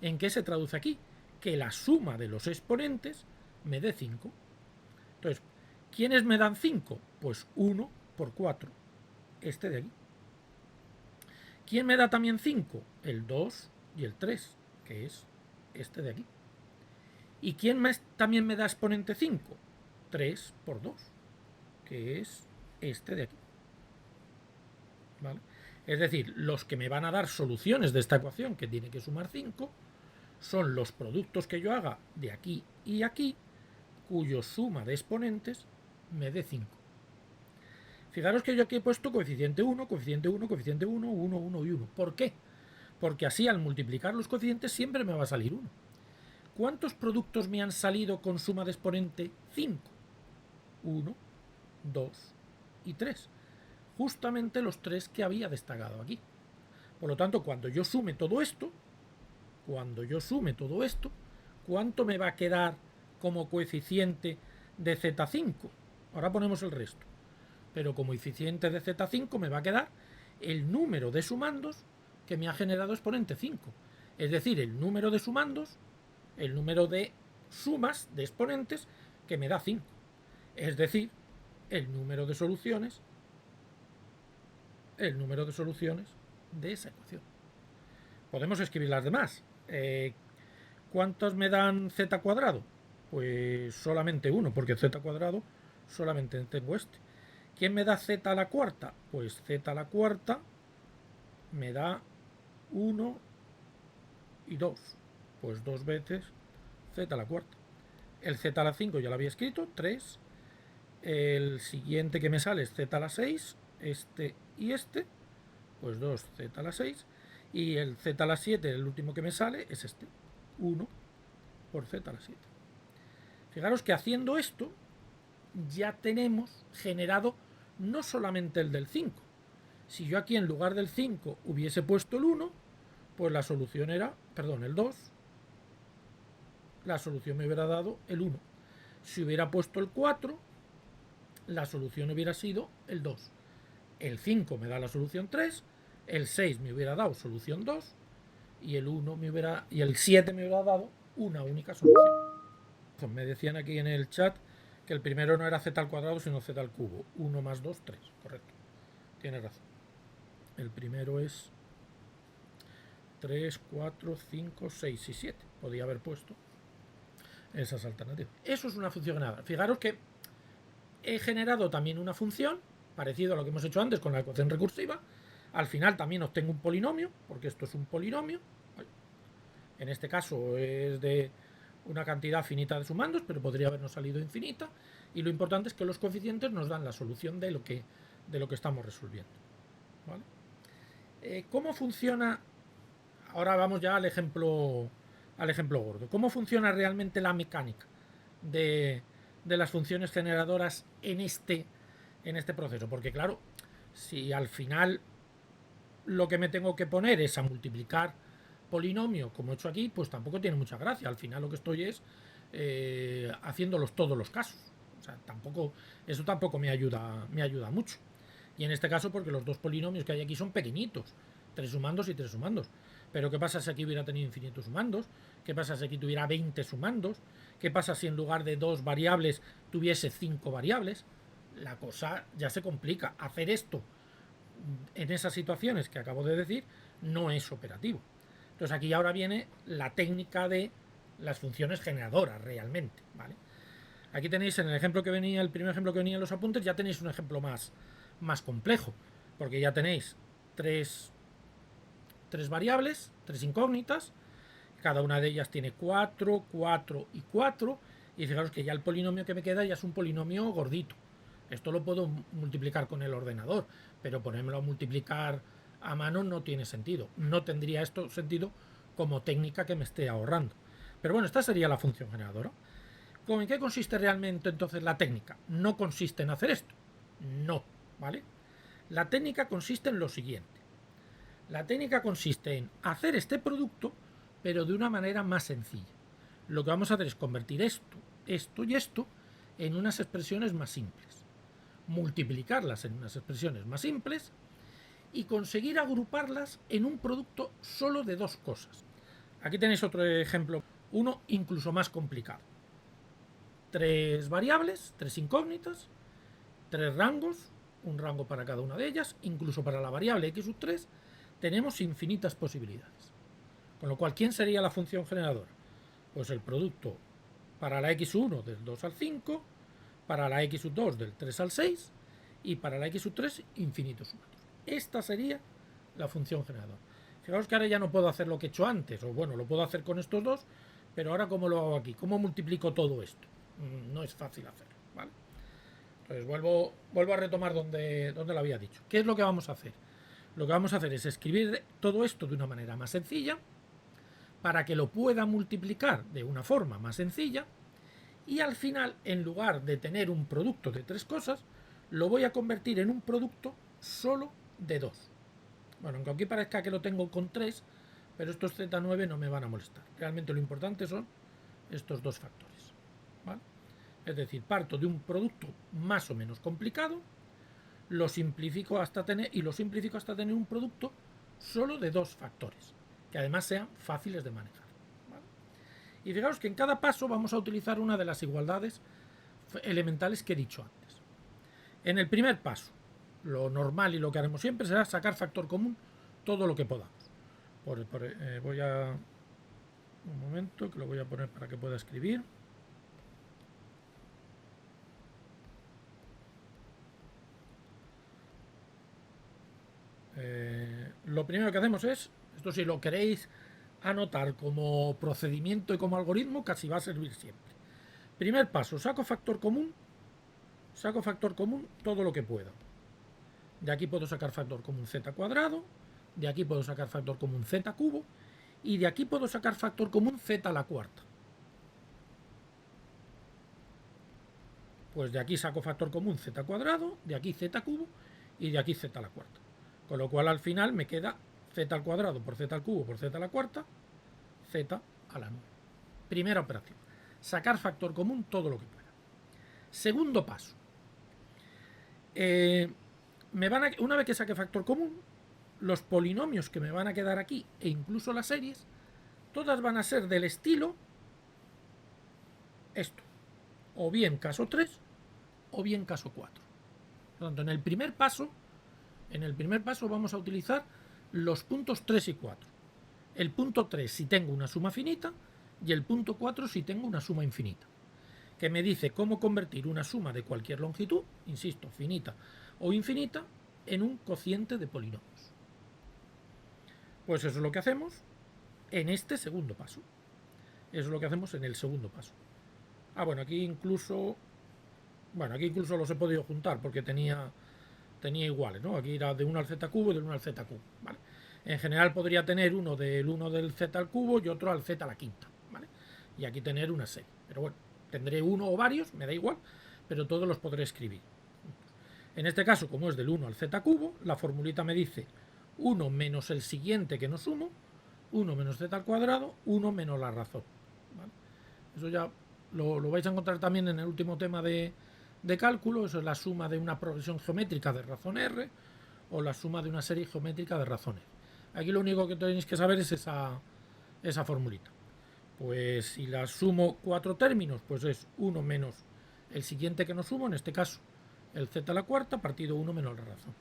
¿en qué se traduce aquí? Que la suma de los exponentes me dé 5. Entonces, ¿quiénes me dan 5? Pues 1 por 4, este de aquí. ¿Quién me da también 5? El 2 y el 3, que es este de aquí. ¿Y quién también me da exponente 5? 3 por 2, que es este de aquí. ¿Vale? Es decir, los que me van a dar soluciones de esta ecuación, que tiene que sumar 5, son los productos que yo haga de aquí y aquí, cuyo suma de exponentes me dé 5. Fijaros que yo aquí he puesto coeficiente 1, coeficiente 1, coeficiente 1, 1, 1 y 1. ¿Por qué? Porque así al multiplicar los coeficientes siempre me va a salir 1. ¿Cuántos productos me han salido con suma de exponente 5? 1, 2 y 3. Justamente los 3 que había destacado aquí. Por lo tanto, cuando yo sume todo esto, ¿cuánto me va a quedar como coeficiente de Z5? Ahora ponemos el resto. Pero como coeficiente de Z5 me va a quedar el número de sumandos que me ha generado exponente 5. Es decir, el número de sumandos, el número de sumas de exponentes que me da 5. Es decir, el número de soluciones de esa ecuación. Podemos escribir las demás. ¿Cuántos me dan z cuadrado? Pues solamente uno, porque z cuadrado solamente tengo este. ¿Quién me da z a la cuarta? Pues z a la cuarta me da 1 y 2. Pues 2 veces z a la cuarta. El z a la 5 ya lo había escrito, 3. El siguiente que me sale es z a la 6, este y este, pues 2z a la 6. Y el z a la 7, el último que me sale, es este, 1 por z a la 7. Fijaros que haciendo esto ya tenemos generado no solamente el del 5. Si yo aquí en lugar del 5 hubiese puesto el 1, pues la solución era, perdón, el 2, la solución me hubiera dado el 1. Si hubiera puesto el 4, la solución hubiera sido el 2. El 5 me da la solución 3, el 6 me hubiera dado solución 2 y el 7 me hubiera dado una única solución. Me decían aquí en el chat que el primero no era z al cuadrado sino z al cubo. 1 más 2, 3. Correcto. Tienes razón. El primero es 3, 4, 5, 6 y 7. Podía haber puesto esas alternativas. Eso es una función generada. Fijaros que he generado también una función parecido a lo que hemos hecho antes con la ecuación recursiva. Al final también obtengo un polinomio, porque esto es un polinomio. En este caso es de una cantidad finita de sumandos, pero podría habernos salido infinita. Y lo importante es que los coeficientes nos dan la solución de lo que estamos resolviendo. ¿Vale? ¿Cómo funciona? Ahora vamos ya al ejemplo gordo. ¿Cómo funciona realmente la mecánica de las funciones generadoras en este proceso? Porque claro, si al final lo que me tengo que poner es a multiplicar polinomio como he hecho aquí, pues tampoco tiene mucha gracia. Al final lo que estoy es haciéndolos todos los casos. O sea, eso tampoco me ayuda mucho. Y en este caso porque los dos polinomios que hay aquí son pequeñitos. 3 sumandos y 3 sumandos. Pero ¿qué pasa si aquí hubiera tenido infinitos sumandos? ¿Qué pasa si aquí tuviera 20 sumandos? ¿Qué pasa si en lugar de 2 variables tuviese 5 variables? La cosa ya se complica. Hacer esto en esas situaciones que acabo de decir no es operativo. Entonces aquí ahora viene la técnica de las funciones generadoras realmente, ¿vale? Aquí tenéis en el ejemplo que venía, el primer ejemplo que venía en los apuntes, ya tenéis un ejemplo más complejo, porque ya tenéis tres variables, 3 incógnitas, cada una de ellas tiene 4, 4 y 4, y fijaros que ya el polinomio que me queda ya es un polinomio gordito. Esto lo puedo multiplicar con el ordenador, pero ponérmelo a multiplicar a mano no tiene sentido. No tendría esto sentido como técnica que me esté ahorrando. Pero bueno, esta sería la función generadora. ¿En qué consiste realmente entonces la técnica? No consiste en hacer esto. No, ¿vale? La técnica consiste en lo siguiente. La técnica consiste en hacer este producto, pero de una manera más sencilla. Lo que vamos a hacer es convertir esto, esto y esto en unas expresiones más simples. Multiplicarlas en unas expresiones más simples y conseguir agruparlas en un producto solo de dos cosas. Aquí tenéis otro ejemplo, uno incluso más complicado. 3 variables, 3 incógnitas, 3 rangos, un rango para cada una de ellas, incluso para la variable x sub 3, tenemos infinitas posibilidades. Con lo cual, ¿quién sería la función generadora? Pues el producto para la x 1 del 2 al 5, para la x sub 2 del 3 al 6 y para la x sub 3 infinitos sumados. Esta sería la función generadora. Fijaos que ahora ya no puedo hacer lo que he hecho antes, o bueno, lo puedo hacer con estos dos, pero ahora ¿cómo lo hago aquí? ¿Cómo multiplico todo esto? No es fácil hacerlo, ¿vale? Entonces vuelvo a retomar donde lo había dicho. ¿Qué es lo que vamos a hacer? Lo que vamos a hacer es escribir todo esto de una manera más sencilla para que lo pueda multiplicar de una forma más sencilla y al final, en lugar de tener un producto de 3 cosas, lo voy a convertir en un producto solo de 2. Bueno, aunque aquí parezca que lo tengo con 3, pero estos Z9 no me van a molestar. Realmente lo importante son estos dos factores, ¿vale? Es decir, parto de un producto más o menos complicado, lo simplifico hasta tener un producto solo de 2 factores, que además sean fáciles de manejar, ¿vale? Y fijaos que en cada paso vamos a utilizar una de las igualdades elementales que he dicho antes. En el primer paso, lo normal y lo que haremos siempre será sacar factor común todo lo que podamos. Voy a... Un momento, que lo voy a poner para que pueda escribir. Lo primero que hacemos es, esto si lo queréis anotar como procedimiento y como algoritmo, casi va a servir siempre. Primer paso, saco factor común todo lo que pueda. De aquí puedo sacar factor común z cuadrado, de aquí puedo sacar factor común z cubo y de aquí puedo sacar factor común z a la cuarta. Pues de aquí saco factor común z cuadrado, de aquí z cubo y de aquí z a la cuarta. Con lo cual al final me queda z al cuadrado por z al cubo por z a la cuarta, z a la 9. Primera operación, sacar factor común todo lo que pueda. Segundo paso, una vez que saque factor común, los polinomios que me van a quedar aquí e incluso las series, todas van a ser del estilo esto, o bien caso 3 o bien caso 4. Por lo tanto, en el primer paso vamos a utilizar los puntos 3 y 4. El punto 3 si tengo una suma finita y el punto 4 si tengo una suma infinita, que me dice cómo convertir una suma de cualquier longitud, insisto, finita o infinita, en un cociente de polinomios. Pues eso es lo que hacemos en este segundo paso. Eso es lo que hacemos en el segundo paso. Bueno, aquí incluso los he podido juntar porque tenía iguales, ¿no? Aquí era de 1 al z cubo y del 1 al z cubo, ¿vale? En general podría tener uno del z al cubo y otro al z a la quinta, ¿vale? Y aquí tener una serie. Pero bueno, tendré uno o varios, me da igual, pero todos los podré escribir. En este caso, como es del 1 al z cubo, la formulita me dice 1 menos el siguiente que no sumo, 1 menos z al cuadrado, 1 menos la razón, ¿vale? Eso ya lo vais a encontrar también en el último tema de cálculo. Eso es la suma de una progresión geométrica de razón R o la suma de una serie geométrica de razón R. Aquí lo único que tenéis que saber es esa formulita. Pues si la sumo 4 términos, pues es 1 menos el siguiente que no sumo, en este caso el z a la cuarta partido 1 menos la razón.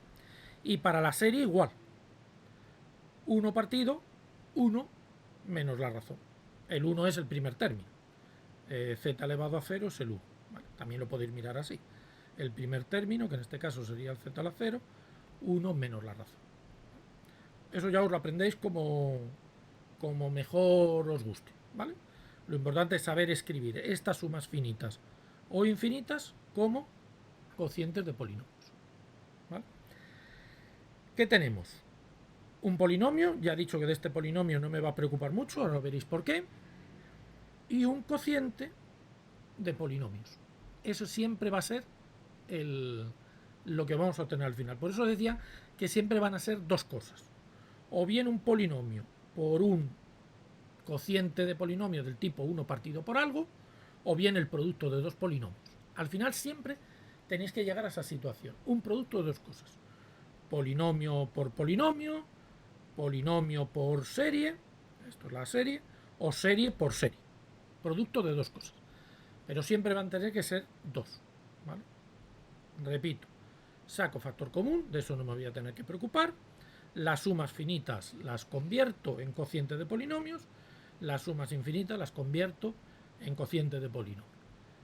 Y para la serie igual. 1 partido 1 menos la razón. El 1 es el primer término. Z elevado a 0 es el 1. Vale, también lo podéis mirar así. El primer término, que en este caso sería el z a la 0, 1 menos la razón. Eso ya os lo aprendéis como mejor os guste, ¿vale? Lo importante es saber escribir estas sumas finitas o infinitas como cocientes de polinomios, ¿vale? ¿Qué tenemos? Un polinomio, ya he dicho que de este polinomio no me va a preocupar mucho, ahora veréis por qué, y un cociente de polinomios. Eso siempre va a ser lo que vamos a obtener al final. Por eso decía que siempre van a ser dos cosas. O bien un polinomio por un cociente de polinomio del tipo 1 partido por algo, o bien el producto de dos polinomios. Al final siempre tenéis que llegar a esa situación. Un producto de dos cosas. Polinomio por polinomio por serie, esto es la serie, o serie por serie. Producto de dos cosas. Pero siempre van a tener que ser dos, ¿vale? Repito, saco factor común, de eso no me voy a tener que preocupar. Las sumas finitas las convierto en cociente de polinomios, las sumas infinitas las convierto en cociente de polinomio.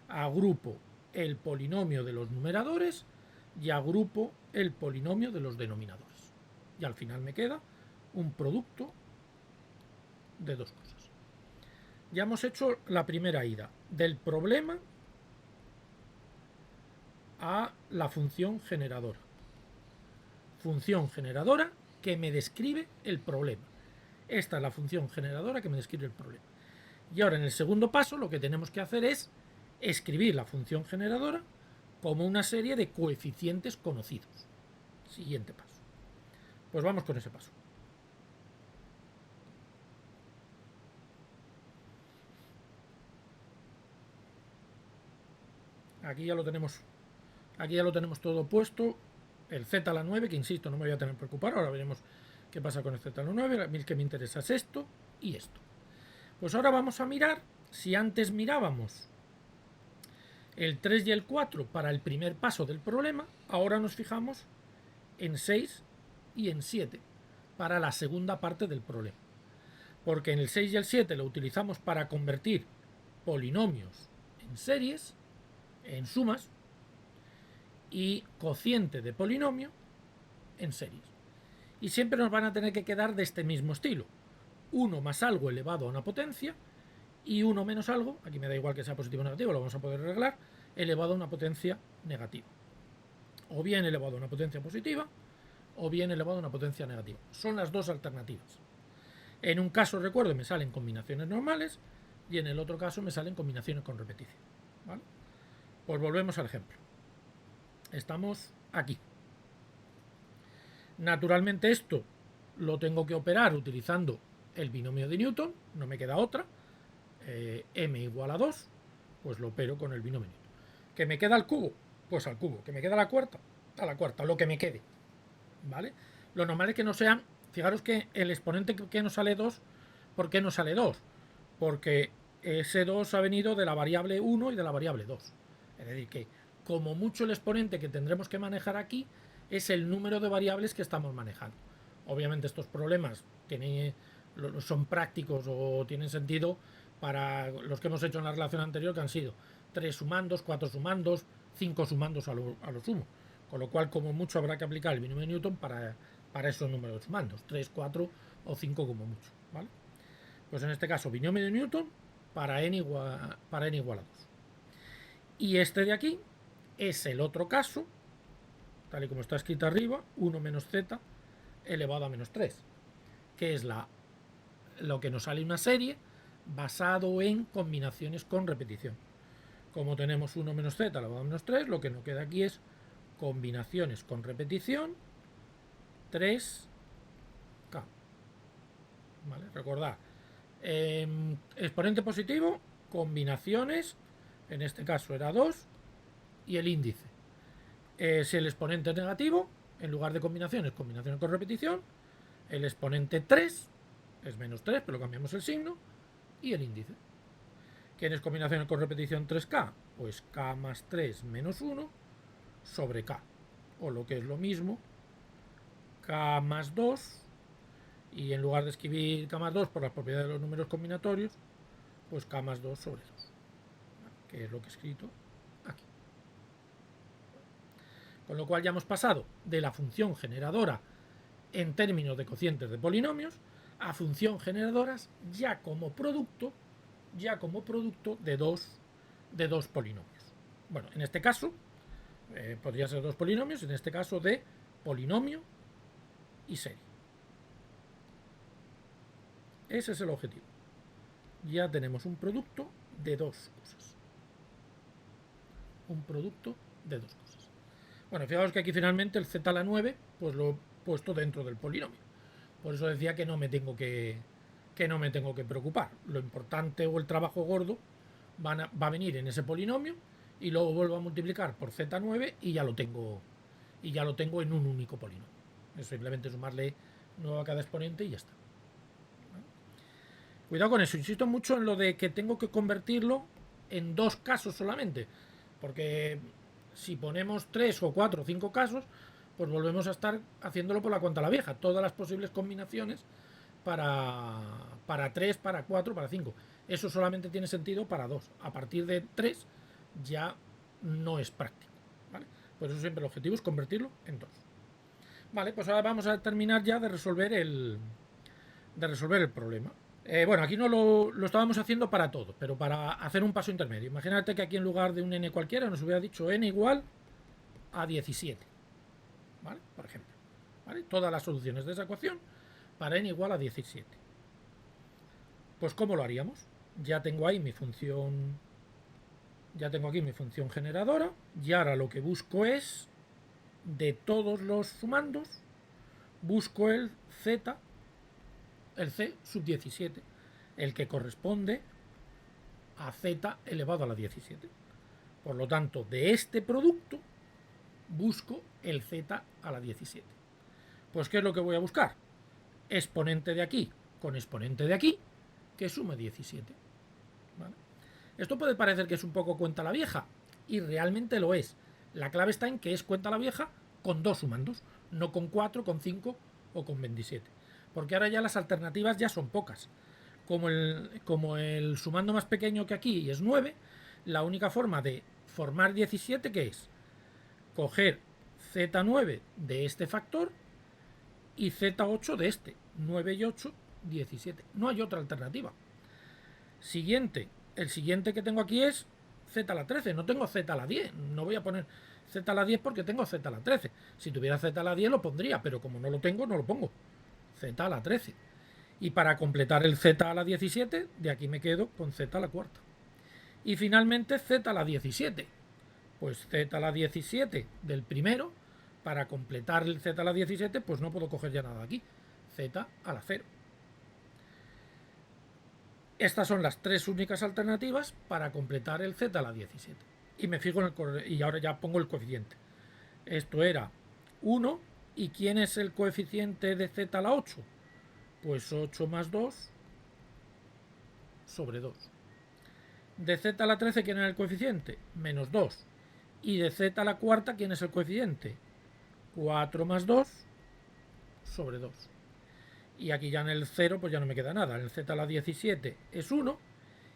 Agrupo el polinomio de los numeradores y agrupo el polinomio de los denominadores. Y al final me queda un producto de dos cosas. Ya hemos hecho la primera ida del problema a la función generadora. Función generadora que me describe el problema. Esta es la función generadora que me describe el problema. Y ahora en el segundo paso lo que tenemos que hacer es escribir la función generadora como una serie de coeficientes conocidos. Siguiente paso. Pues vamos con ese paso. Aquí ya lo tenemos todo puesto. El z a la 9, que insisto, no me voy a tener que preocupar. Ahora veremos qué pasa con el z a la 9. A mí el que me interesa es esto y esto. Pues ahora vamos a mirar, si antes mirábamos el 3 y el 4 para el primer paso del problema, ahora nos fijamos en 6 y en 7 para la segunda parte del problema. Porque en el 6 y el 7 lo utilizamos para convertir polinomios en series, en sumas, y cociente de polinomio en series. Y siempre nos van a tener que quedar de este mismo estilo. 1 más algo elevado a una potencia y 1 menos algo, aquí me da igual que sea positivo o negativo, lo vamos a poder arreglar, elevado a una potencia negativa. O bien elevado a una potencia positiva o bien elevado a una potencia negativa. Son las dos alternativas. En un caso, recuerdo, me salen combinaciones normales y en el otro caso me salen combinaciones con repetición, ¿vale? Pues volvemos al ejemplo. Estamos aquí. Naturalmente esto lo tengo que operar utilizando el binomio de Newton, no me queda otra. M igual a 2, pues lo opero con el binomio de Newton. ¿Que me queda al cubo? Pues al cubo. ¿Que me queda a la cuarta, lo que me quede, ¿vale? Lo normal es que no sean, fijaros que el exponente que nos sale 2, ¿por qué no sale 2? Porque ese 2 ha venido de la variable 1 y de la variable 2. Es decir, que como mucho el exponente que tendremos que manejar aquí es el número de variables que estamos manejando. Obviamente estos problemas son prácticos o tienen sentido para los que hemos hecho en la relación anterior, que han sido 3 sumandos, 4 sumandos, 5 sumandos a lo sumo. Con lo cual, como mucho, habrá que aplicar el binomio de Newton para esos números sumandos, 3, 4 o 5 como mucho, ¿vale? Pues en este caso, binomio de Newton para n igual a 2. Y este de aquí es el otro caso, tal y como está escrito arriba, 1 menos z elevado a menos 3, que es lo que nos sale una serie basado en combinaciones con repetición. Como tenemos 1 menos z elevado a menos 3, lo que nos queda aquí es combinaciones con repetición 3k. ¿Vale? Recordad, exponente positivo, combinaciones, en este caso era 2, y el índice. Si el exponente es negativo, en lugar de combinaciones con repetición, El exponente 3 es menos 3, pero cambiamos el signo, y el índice. ¿Quién es combinación con repetición 3K? Pues K más 3 menos 1 sobre K. O lo que es lo mismo, K más 2, y en lugar de escribir K más 2 por las propiedades de los números combinatorios, pues K más 2 sobre 2, que es lo que he escrito aquí. Con lo cual ya hemos pasado de la función generadora en términos de cocientes de polinomios a función generadoras ya como producto de dos polinomios. Bueno, en este caso podría ser dos polinomios, en este caso de polinomio y serie. Ese es el objetivo. Ya tenemos un producto de dos cosas. Un producto de dos cosas. Bueno, fijaos que aquí finalmente el z a la 9 pues lo he puesto dentro del polinomio. Por eso decía que no me tengo que preocupar. Lo importante o el trabajo gordo va a venir en ese polinomio y luego vuelvo a multiplicar por z9 y ya lo tengo en un único polinomio. Es simplemente sumarle 9 a cada exponente y ya está. Cuidado con eso, insisto mucho en lo de que tengo que convertirlo en dos casos solamente, porque si ponemos 3 o 4 o 5 casos, pues volvemos a estar haciéndolo por la cuenta a la vieja, todas las posibles combinaciones para 3, para 4, para 5. Eso solamente tiene sentido para 2. A partir de 3 ya no es práctico, ¿vale? Por eso siempre el objetivo es convertirlo en 2. Vale, pues ahora vamos a terminar ya de resolver el problema. Bueno, aquí no lo estábamos haciendo para todo, pero para hacer un paso intermedio. Imagínate que aquí en lugar de un n cualquiera nos hubiera dicho n igual a 17. ¿Vale? Por ejemplo. ¿Vale? Todas las soluciones de esa ecuación para n igual a 17. Pues ¿cómo lo haríamos? Ya tengo ahí mi función. Ya tengo aquí mi función generadora. Y ahora lo que busco es, de todos los sumandos, busco el z, el c sub 17, el que corresponde a z elevado a la 17. Por lo tanto, de este producto busco el z a la 17. Pues ¿qué es lo que voy a buscar? Exponente de aquí con exponente de aquí, que suma 17. ¿Vale? Esto puede parecer que es un poco cuenta la vieja, y realmente lo es. La clave está en que es cuenta la vieja con dos sumandos, no con 4, con 5 o con 27. Porque ahora ya las alternativas ya son pocas. Como el sumando más pequeño que aquí es 9, la única forma de formar 17, ¿qué es? Coger z9 de este factor y z8 de este. 9 y 8, 17. No hay otra alternativa. Siguiente. El siguiente que tengo aquí es z a la 13. No tengo z a la 10. No voy a poner z a la 10 porque tengo z a la 13. Si tuviera z a la 10 lo pondría, pero como no lo tengo, no lo pongo. Z a la 13. Y para completar el z a la 17, de aquí me quedo con z a la cuarta. Y finalmente z a la 17. Pues z a la 17 del primero, para completar el z a la 17, pues no puedo coger ya nada aquí. Z a la 0. Estas son las tres únicas alternativas para completar el z a la 17. Y me fijo en y ahora ya pongo el coeficiente. Esto era 1. ¿Y quién es el coeficiente de z a la 8? Pues 8 más 2 sobre 2. De z a la 13, ¿quién era el coeficiente? Menos 2. Y de z a la cuarta, ¿quién es el coeficiente? 4 más 2 sobre 2. Y aquí ya en el 0 pues ya no me queda nada. En el z a la 17 es 1.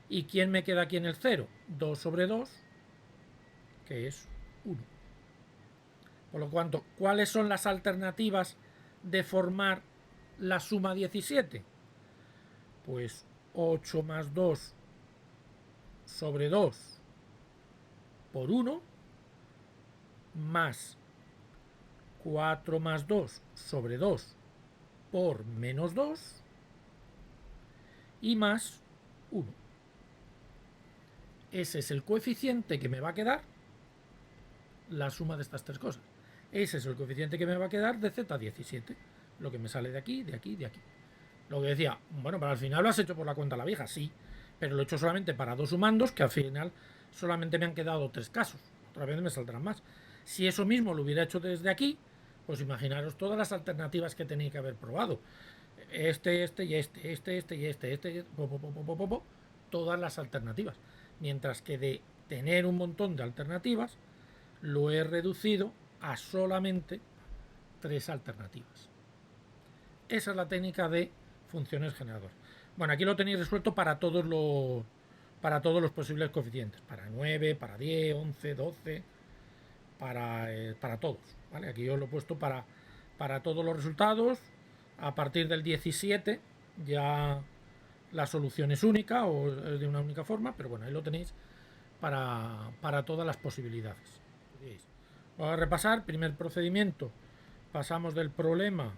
¿Y quién me queda aquí en el 0? 2 sobre 2, que es 1. Por lo tanto, ¿cuáles son las alternativas de formar la suma 17? Pues 8 más 2 sobre 2 por 1 más 4 más 2 sobre 2 por menos 2 y más 1. Ese es el coeficiente que me va a quedar la suma de estas tres cosas. Ese es el coeficiente que me va a quedar de z17. Lo que me sale de aquí, de aquí, de aquí. Lo que decía, bueno, pero al final lo has hecho por la cuenta a la vieja, sí. Pero lo he hecho solamente para dos sumandos, que al final solamente me han quedado tres casos. Otra vez me saldrán más. Si eso mismo lo hubiera hecho desde aquí, Pues imaginaros todas las alternativas que tenéis que haber probado. Este y este, todas las alternativas. Mientras que de tener un montón de alternativas, lo he reducido a solamente 3 alternativas. Esa es la técnica de funciones generadoras. Bueno, aquí lo tenéis resuelto para todos los posibles coeficientes. Para 9, para 10, 11, 12, para todos. ¿Vale? Aquí yo lo he puesto para todos los resultados. A partir del 17 ya la solución es única o es de una única forma, pero bueno, ahí lo tenéis para todas las posibilidades. Vamos a repasar. Primer procedimiento, pasamos del problema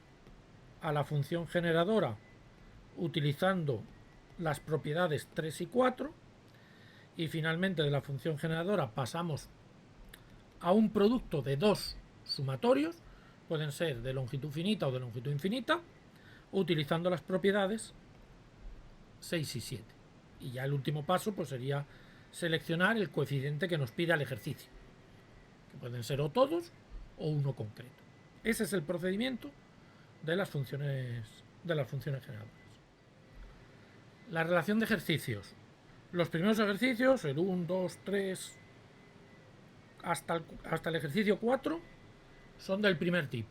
a la función generadora utilizando las propiedades 3 y 4, y finalmente de la función generadora pasamos a un producto de 2 sumatorios, pueden ser de longitud finita o de longitud infinita, utilizando las propiedades 6 y 7. Y ya el último paso pues sería seleccionar el coeficiente que nos pida el ejercicio, que pueden ser o todos o uno concreto. Ese es el procedimiento de las funciones generadoras. La relación de ejercicios. Los primeros ejercicios, el 1, 2, 3, hasta el ejercicio 4, son del primer tipo.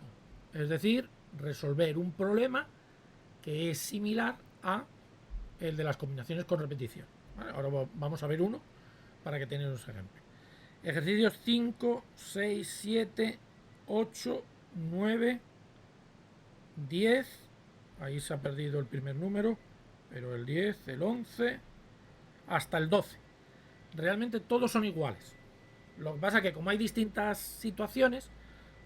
Es decir, resolver un problema que es similar a el de las combinaciones con repetición. ¿Vale? Ahora vamos a ver uno para que tengáis los ejemplos. Ejercicios 5, 6, 7, 8, 9, 10. Ahí se ha perdido el primer número, pero el 10, el 11, hasta el 12. Realmente todos son iguales. Lo que pasa es que como hay distintas situaciones,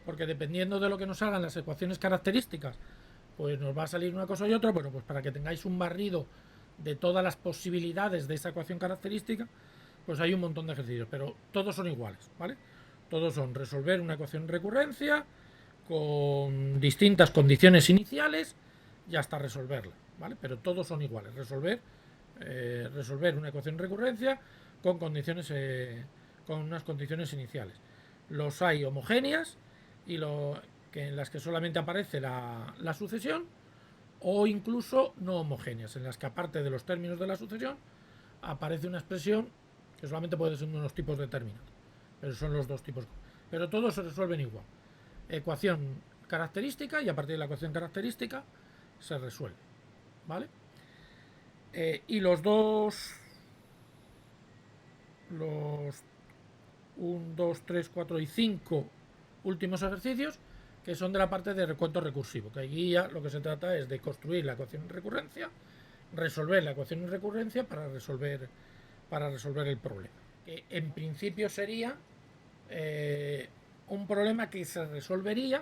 porque dependiendo de lo que nos hagan las ecuaciones características, pues nos va a salir una cosa y otra. Bueno, pues para que tengáis un barrido de todas las posibilidades de esa ecuación característica, pues hay un montón de ejercicios, pero todos son iguales, ¿vale? Todos son resolver una ecuación de recurrencia con distintas condiciones iniciales y hasta resolverla, ¿vale? Pero todos son iguales. Resolver una ecuación de recurrencia con condiciones con unas condiciones iniciales. Los hay homogéneas y en las que solamente aparece la sucesión, o incluso no homogéneas, en las que aparte de los términos de la sucesión aparece una expresión que solamente puede ser unos tipos determinados, pero son los dos tipos. Pero todos se resuelven igual. Ecuación característica, y a partir de la ecuación característica se resuelve, ¿vale? Y los 1, 2, 3, 4 y 5 últimos ejercicios, que son de la parte de recuento recursivo, que aquí ya lo que se trata es de construir la ecuación en recurrencia, resolver la ecuación en recurrencia para resolver el problema. Que en principio sería un problema que se resolvería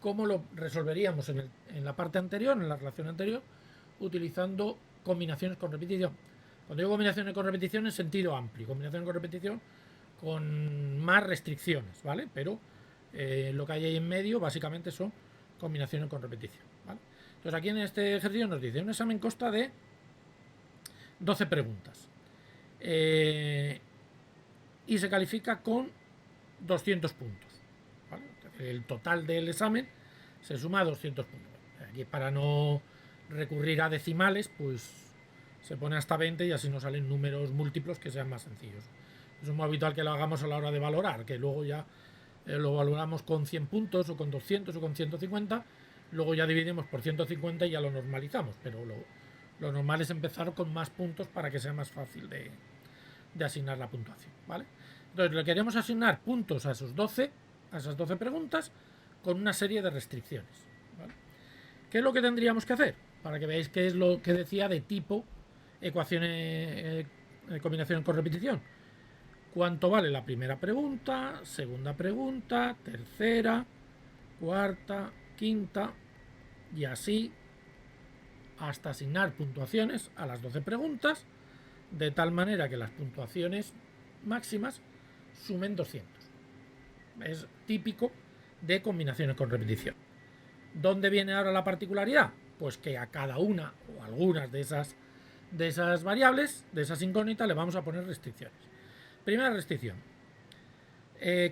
como lo resolveríamos en la parte anterior, en la relación anterior, utilizando combinaciones con repetición. Cuando digo combinaciones con repetición en sentido amplio, combinaciones con repetición con más restricciones, ¿vale? Pero lo que hay ahí en medio básicamente son combinaciones con repetición, ¿vale? Entonces aquí en este ejercicio nos dice: un examen consta de 12 preguntas y se califica con 200 puntos, ¿vale? El total del examen se suma a 200 puntos. Aquí, para no recurrir a decimales, pues se pone hasta 20 y así nos salen números múltiplos que sean más sencillos. Es muy habitual que lo hagamos a la hora de valorar, que luego ya lo valoramos con 100 puntos o con 200 o con 150, luego ya dividimos por 150 y ya lo normalizamos, pero lo normal es empezar con más puntos para que sea más fácil de asignar la puntuación, ¿vale? Entonces le queremos asignar puntos a esas 12 preguntas con una serie de restricciones, ¿vale? ¿Qué es lo que tendríamos que hacer? Para que veáis qué es lo que decía de tipo ecuaciones, combinación con repetición. ¿Cuánto vale la primera pregunta, segunda pregunta, tercera, cuarta, quinta, y así hasta asignar puntuaciones a las 12 preguntas, de tal manera que las puntuaciones máximas sumen 200? Es típico de combinaciones con repetición. ¿Dónde viene ahora la particularidad? Pues que a cada una o algunas de esas variables, de esas incógnitas, le vamos a poner restricciones. Primera restricción: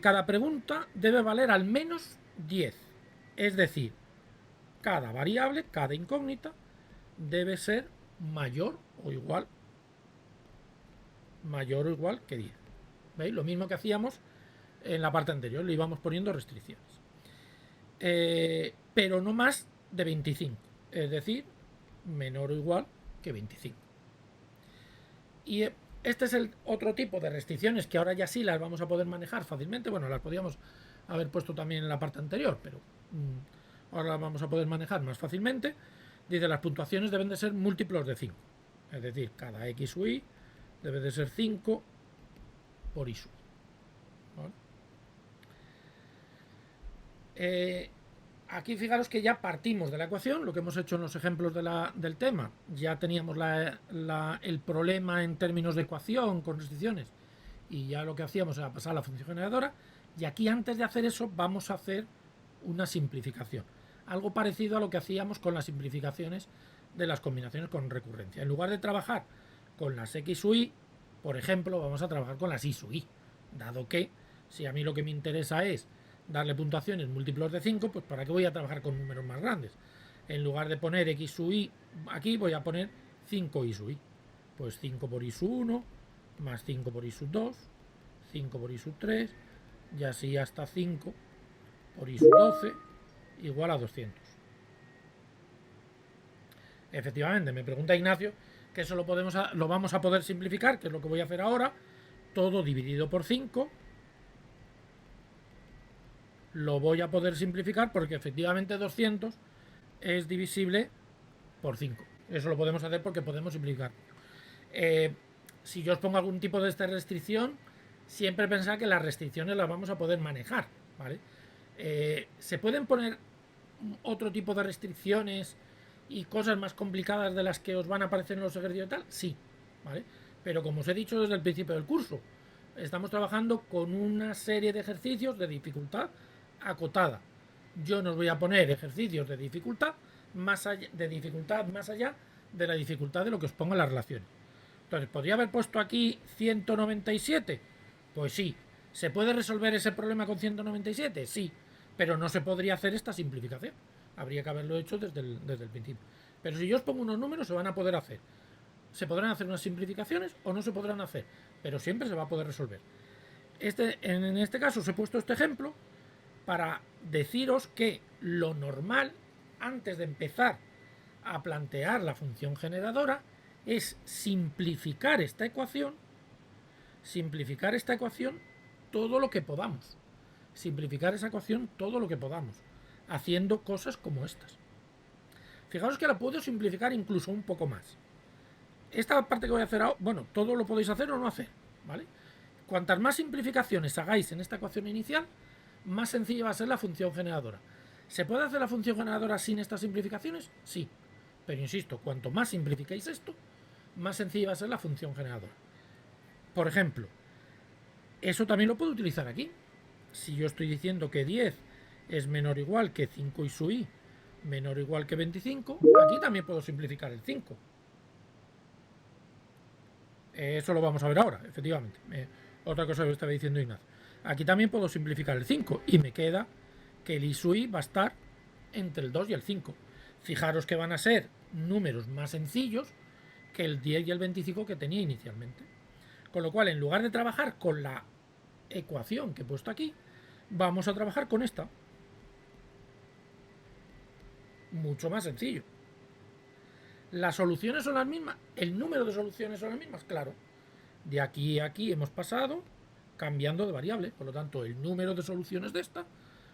cada pregunta debe valer al menos 10. Es decir, cada variable, cada incógnita, debe ser mayor o igual que 10. ¿Veis? Lo mismo que hacíamos en la parte anterior, le íbamos poniendo restricciones. Pero no más de 25, es decir, menor o igual que 25. Y este es el otro tipo de restricciones que ahora ya sí las vamos a poder manejar fácilmente. Bueno, las podíamos haber puesto también en la parte anterior, pero ahora las vamos a poder manejar más fácilmente. Dice, las puntuaciones deben de ser múltiplos de 5. Es decir, cada x u y debe de ser 5 por y sub. ¿Vale? Aquí fijaros que ya partimos de la ecuación, lo que hemos hecho en los ejemplos del tema. Ya teníamos el problema en términos de ecuación con restricciones y ya lo que hacíamos era pasar a la función generadora. Y aquí, antes de hacer eso, vamos a hacer una simplificación. Algo parecido a lo que hacíamos con las simplificaciones de las combinaciones con recurrencia. En lugar de trabajar con las x sub y, por ejemplo, vamos a trabajar con las y sub i. Dado que, si a mí lo que me interesa es darle puntuaciones múltiplos de 5, pues ¿para qué voy a trabajar con números más grandes? En lugar de poner x sub i aquí, voy a poner 5 y sub i. Pues 5 por y sub 1, más 5 por y sub 2, 5 por y sub 3, y así hasta 5 por y sub 12, igual a 200. Efectivamente, me pregunta Ignacio que eso lo vamos a poder simplificar, que es lo que voy a hacer ahora. Todo dividido por 5 lo voy a poder simplificar porque efectivamente 200 es divisible por 5. Eso lo podemos hacer porque podemos simplificar. Si yo os pongo algún tipo de esta restricción, siempre pensad que las restricciones las vamos a poder manejar, ¿vale? ¿Se pueden poner otro tipo de restricciones y cosas más complicadas de las que os van a aparecer en los ejercicios y tal? Sí, ¿vale? Pero como os he dicho desde el principio del curso, estamos trabajando con una serie de ejercicios de dificultad acotada. Yo no os voy a poner ejercicios de dificultad más allá de la dificultad de lo que os ponga en las relaciones. Entonces, ¿podría haber puesto aquí 197? Pues sí. ¿Se puede resolver ese problema con 197? Sí. Pero no se podría hacer esta simplificación. Habría que haberlo hecho desde el principio. Pero si yo os pongo unos números, se van a poder hacer. Se podrán hacer unas simplificaciones o no se podrán hacer. Pero siempre se va a poder resolver. En este caso os he puesto este ejemplo para deciros que lo normal, antes de empezar a plantear la función generadora, es simplificar esta ecuación todo lo que podamos. Simplificar esa ecuación todo lo que podamos, haciendo cosas como estas. Fijaros que la puedo simplificar incluso un poco más. Esta parte que voy a hacer ahora, bueno, todo lo podéis hacer o no hacer, ¿vale? Cuantas más simplificaciones hagáis en esta ecuación inicial, más sencilla va a ser la función generadora. ¿Se puede hacer la función generadora sin estas simplificaciones? Sí. Pero insisto, cuanto más simplifiquéis esto, más sencilla va a ser la función generadora. Por ejemplo, eso también lo puedo utilizar aquí. Si yo estoy diciendo que 10 es menor o igual que 5 y sub i menor o igual que 25, aquí también puedo simplificar el 5. Eso lo vamos a ver ahora, efectivamente. Otra cosa que estaba diciendo Ignacio. Aquí también puedo simplificar el 5 y me queda que el i sub i va a estar entre el 2 y el 5. Fijaros que van a ser números más sencillos que el 10 y el 25 que tenía inicialmente. Con lo cual, en lugar de trabajar con la ecuación que he puesto aquí, vamos a trabajar con esta. Mucho más sencillo. ¿Las soluciones son las mismas? ¿El número de soluciones son las mismas? Claro. De aquí a aquí hemos pasado cambiando de variable. Por lo tanto, el número de soluciones de esta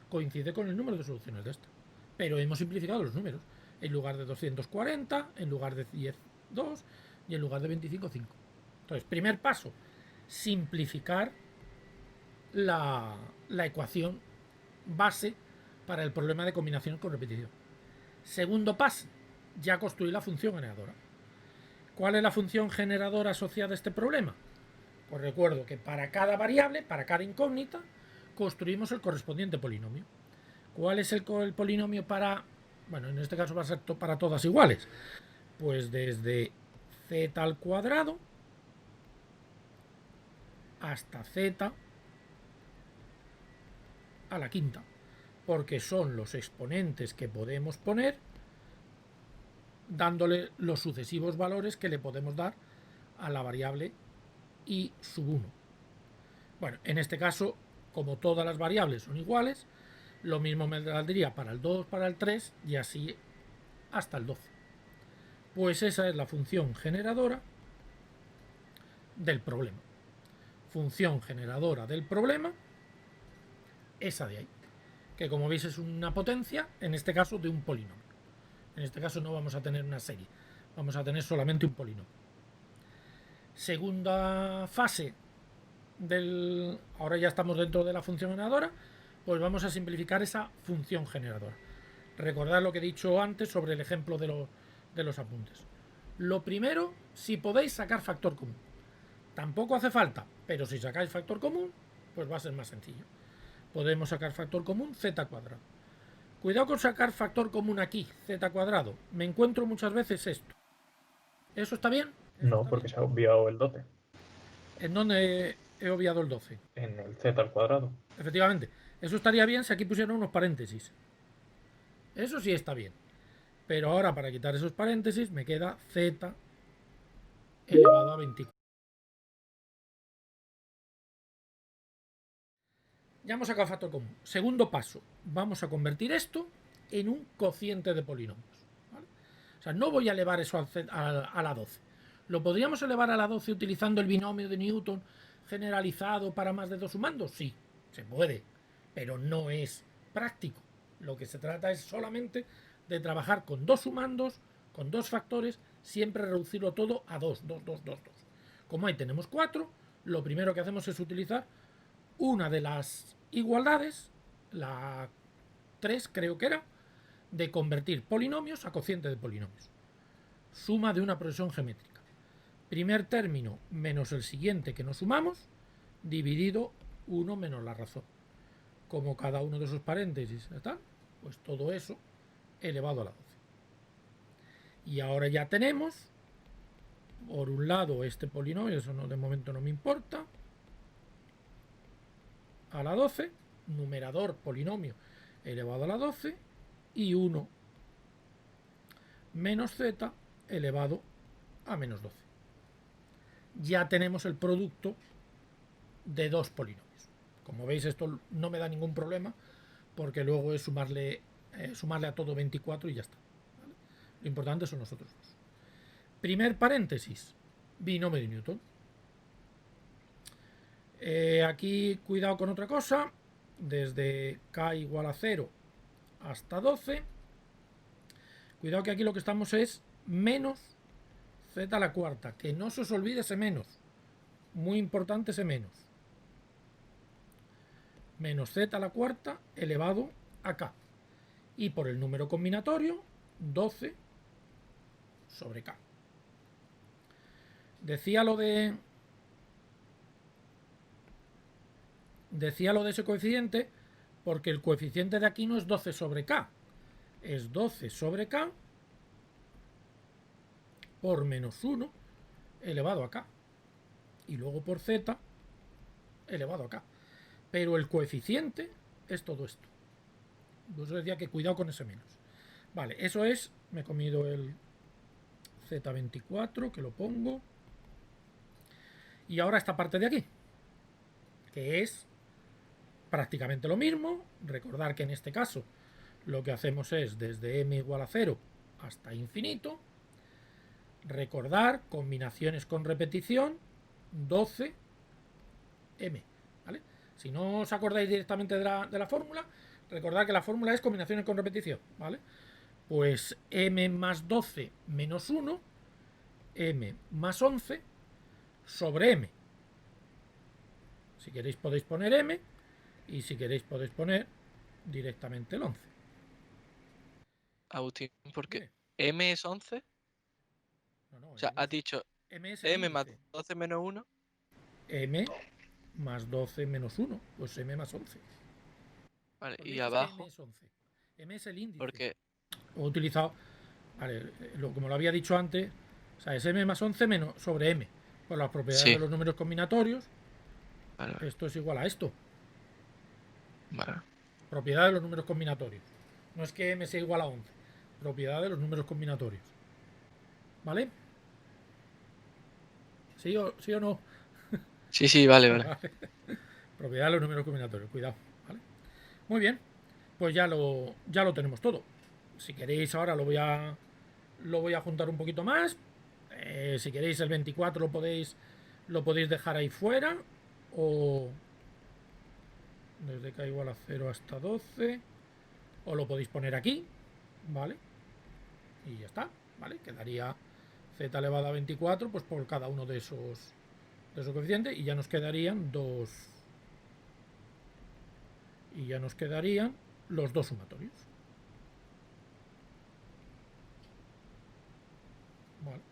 coincide con el número de soluciones de esta. Pero hemos simplificado los números. En lugar de 240, en lugar de 10, 2 y en lugar de 25, 5. Entonces, primer paso, simplificar la ecuación base para el problema de combinación con repetición. Segundo paso, ya construir la función generadora. ¿Cuál es la función generadora asociada a este problema? Pues recuerdo que para cada variable, para cada incógnita, construimos el correspondiente polinomio. ¿Cuál es el polinomio para, bueno, en este caso va a ser para todas iguales? Pues desde z al cuadrado hasta z a la quinta. porque son los exponentes que podemos poner dándole los sucesivos valores que le podemos dar a la variable i sub 1. Bueno, en este caso, como todas las variables son iguales, lo mismo me valdría para el 2, para el 3 y así hasta el 12. Pues esa es la función generadora del problema. Función generadora del problema, esa de ahí, que como veis es una potencia, en este caso de un polinomio. En este caso no vamos a tener una serie, vamos a tener solamente un polinomio. Segunda fase ahora ya estamos dentro de la función generadora, pues vamos a simplificar esa función generadora. Recordad lo que he dicho antes sobre el ejemplo de los apuntes. Lo primero, si podéis sacar factor común. Tampoco hace falta, pero si sacáis factor común, pues va a ser más sencillo. Podemos sacar factor común z cuadrado. Cuidado con sacar factor común aquí, z cuadrado. Me encuentro muchas veces esto. ¿Eso está bien? No, porque se ha obviado el 12. ¿En dónde he obviado el 12? En el z al cuadrado. Efectivamente. Eso estaría bien si aquí pusieran unos paréntesis. Eso sí está bien. Pero ahora para quitar esos paréntesis me queda z elevado a 24. Ya hemos sacado factor común. Segundo paso, vamos a convertir esto en un cociente de polinomios. ¿Vale? O sea, no voy a elevar eso a la 12. ¿Lo podríamos elevar a la 12 utilizando el binomio de Newton generalizado para más de dos sumandos? Sí, se puede, pero no es práctico. Lo que se trata es solamente de trabajar con dos sumandos, con dos factores, siempre reducirlo todo a 2, 2, 2, 2, 2. Como ahí tenemos 4, lo primero que hacemos es utilizar una de las igualdades, la 3 creo que era, de convertir polinomios a cociente de polinomios. Suma de una progresión geométrica. Primer término menos el siguiente que nos sumamos, dividido 1 menos la razón. Como cada uno de esos paréntesis está, pues todo eso elevado a la 12. Y ahora ya tenemos, por un lado, este polinomio, eso no, de momento no me importa, a la 12, numerador polinomio elevado a la 12 y 1 menos z elevado a menos 12. Ya tenemos el producto de dos polinomios. Como veis, esto no me da ningún problema porque luego es sumarle a todo 24 y ya está. ¿Vale? Lo importante son los otros dos. Primer paréntesis, binomio de Newton. Aquí cuidado con otra cosa, desde k igual a 0 hasta 12, cuidado que aquí lo que estamos es menos z a la cuarta, que no se os olvide ese menos, muy importante ese menos z a la cuarta elevado a k, y por el número combinatorio 12 sobre k. Decía lo de ese coeficiente porque el coeficiente de aquí no es 12 sobre k, es 12 sobre k por menos 1 elevado a k y luego por z elevado a k, pero el coeficiente es todo esto. Yo os decía que cuidado con ese menos. Vale, eso es, me he comido el z24 que lo pongo, y ahora esta parte de aquí que es prácticamente lo mismo. Recordar que en este caso lo que hacemos es desde m igual a 0 hasta infinito. Recordar combinaciones con repetición 12 m, ¿vale? Si no os acordáis directamente de la fórmula, recordad que la fórmula es combinaciones con repetición, ¿vale? Pues m más 12 menos 1, m más 11 sobre m. Si queréis podéis poner m, y si queréis podéis poner directamente el 11. Agustín, ¿por qué? Dime. ¿M es 11? No, O sea, has dicho m es el M más índice. 12 menos 1. M más 12 menos 1, pues m más 11. Vale, ¿Por qué y dices que abajo, m es 11? M es el índice. porque He utilizado, vale, como lo había dicho antes, o sea, es m más 11 menos sobre m. Por las propiedades Sí. de los números combinatorios, Vale, esto es igual a esto. vale. Propiedad de los números combinatorios. No es que m sea igual a 11. Propiedad de los números combinatorios. ¿Vale? ¿Sí o no? Sí, vale, vale. Vale. Propiedad de los números combinatorios. Cuidado. ¿Vale? Muy bien. Pues ya lo tenemos todo. Si queréis ahora lo voy a juntar un poquito más. Si queréis el 24 lo podéis dejar ahí fuera. O desde k igual a 0 hasta 12. O lo podéis poner aquí. ¿Vale? Y ya está. ¿Vale? Quedaría z elevado a 24 pues por cada uno de esos coeficientes. Y ya nos quedarían los dos sumatorios. Vale.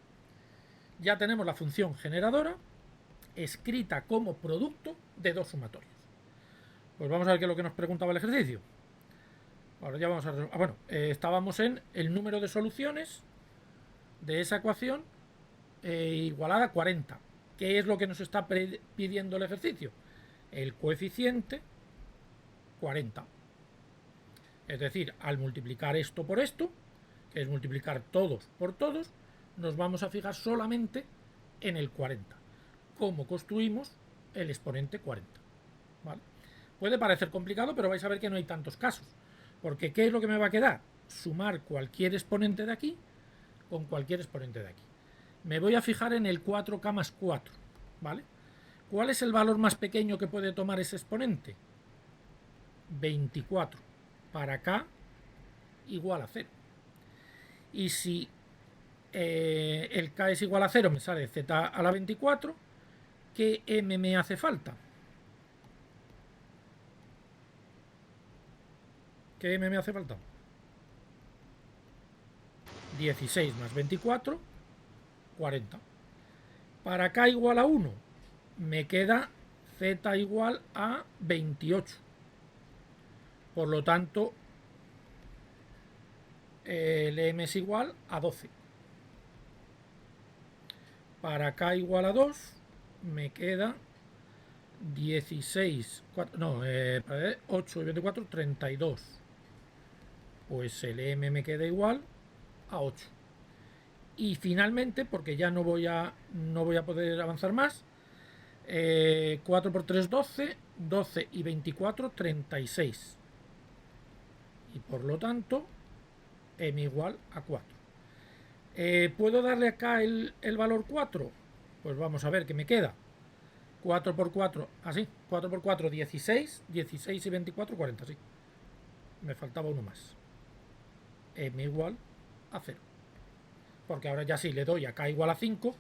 Ya tenemos la función generadora escrita como producto de dos sumatorios. Pues vamos a ver qué es lo que nos preguntaba el ejercicio. Ahora ya vamos a... bueno, estábamos en el número de soluciones de esa ecuación igualada a 40. ¿Qué es lo que nos está pidiendo el ejercicio? El coeficiente 40. Es decir, al multiplicar esto por esto, que es multiplicar todos por todos, nos vamos a fijar solamente en el 40. ¿Cómo construimos el exponente 40? ¿Vale? Puede parecer complicado, pero vais a ver que no hay tantos casos. Porque ¿qué es lo que me va a quedar? Sumar cualquier exponente de aquí con cualquier exponente de aquí. Me voy a fijar en el 4k más 4. ¿Vale? ¿Cuál es el valor más pequeño que puede tomar ese exponente? 24. Para k igual a 0. Y si el k es igual a 0, me sale z a la 24. ¿Qué m me hace falta? ¿Qué m me hace falta? 16 más 24, 40. Para k igual a 1, me queda z igual a 28. Por lo tanto, el m es igual a 12. Para k igual a 2, me queda 16, 8 y 24, 32. Pues el m me queda igual a 8. Y finalmente, porque ya no voy a poder avanzar más, 4 por 3, 12, 12 y 24, 36. Y por lo tanto, m igual a 4. ¿Puedo darle acá el valor 4? Pues vamos a ver qué me queda. 4 por 4, así, 4 por 4, 16, 16 y 24, 40, sí. Me faltaba uno más. M igual a 0. Porque ahora ya sí le doy a k igual a 5,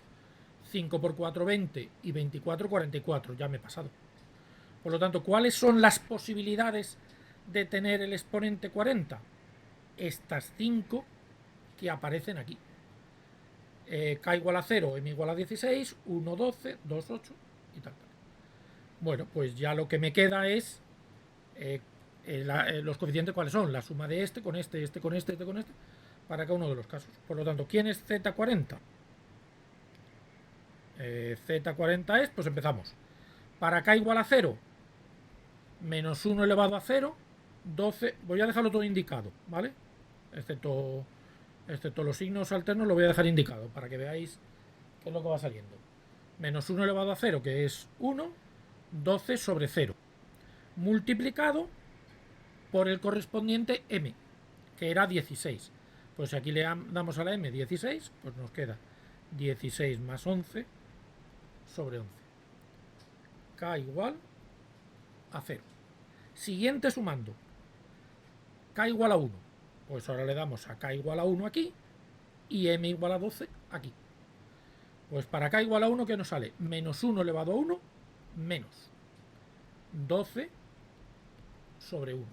5 por 4, 20 y 24, 44, ya me he pasado. Por lo tanto, ¿cuáles son las posibilidades de tener el exponente 40? Estas 5 que aparecen aquí. K igual a 0, M igual a 16, 1, 12, 2, 8 y tal. Bueno, pues ya lo que me queda es los coeficientes, ¿cuáles son? La suma de este con este, este con este, este con este, para cada uno de los casos. Por lo tanto, ¿quién es Z40? Z40 es, pues empezamos. Para K igual a 0, menos 1 elevado a 0, 12, voy a dejarlo todo indicado, ¿vale? Excepto los signos alternos lo voy a dejar indicado para que veáis qué es lo que va saliendo. Menos 1 elevado a 0, que es 1, 12 sobre 0, multiplicado por el correspondiente m, que era 16. Pues aquí le damos a la m 16, pues nos queda 16 más 11 sobre 11. K igual a 0. Siguiente sumando. K igual a 1. Pues ahora le damos a K igual a 1 aquí y m igual a 12 aquí. Pues para K igual a 1, ¿qué nos sale? Menos 1 elevado a 1 menos 12 sobre 1.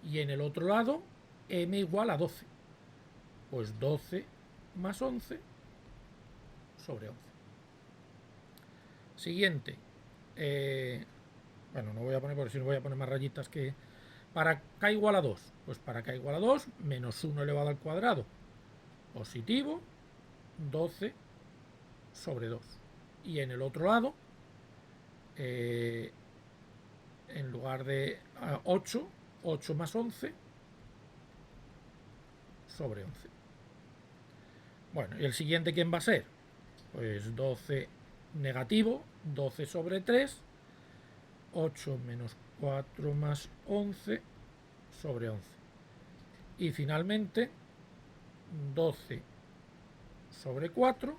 Y en el otro lado, m igual a 12. Pues 12 más 11 sobre 11. Siguiente. Bueno, no voy a poner, porque si no voy a poner más rayitas que... Para k igual a 2. Pues para k igual a 2, menos 1 elevado al cuadrado. Positivo, 12 sobre 2. Y en el otro lado, en lugar de 8 8 más 11 sobre 11. Bueno, ¿y el siguiente quién va a ser? Pues 12 negativo, 12 sobre 3, 8 menos 4 más 11 sobre 11. Y finalmente 12 sobre 4,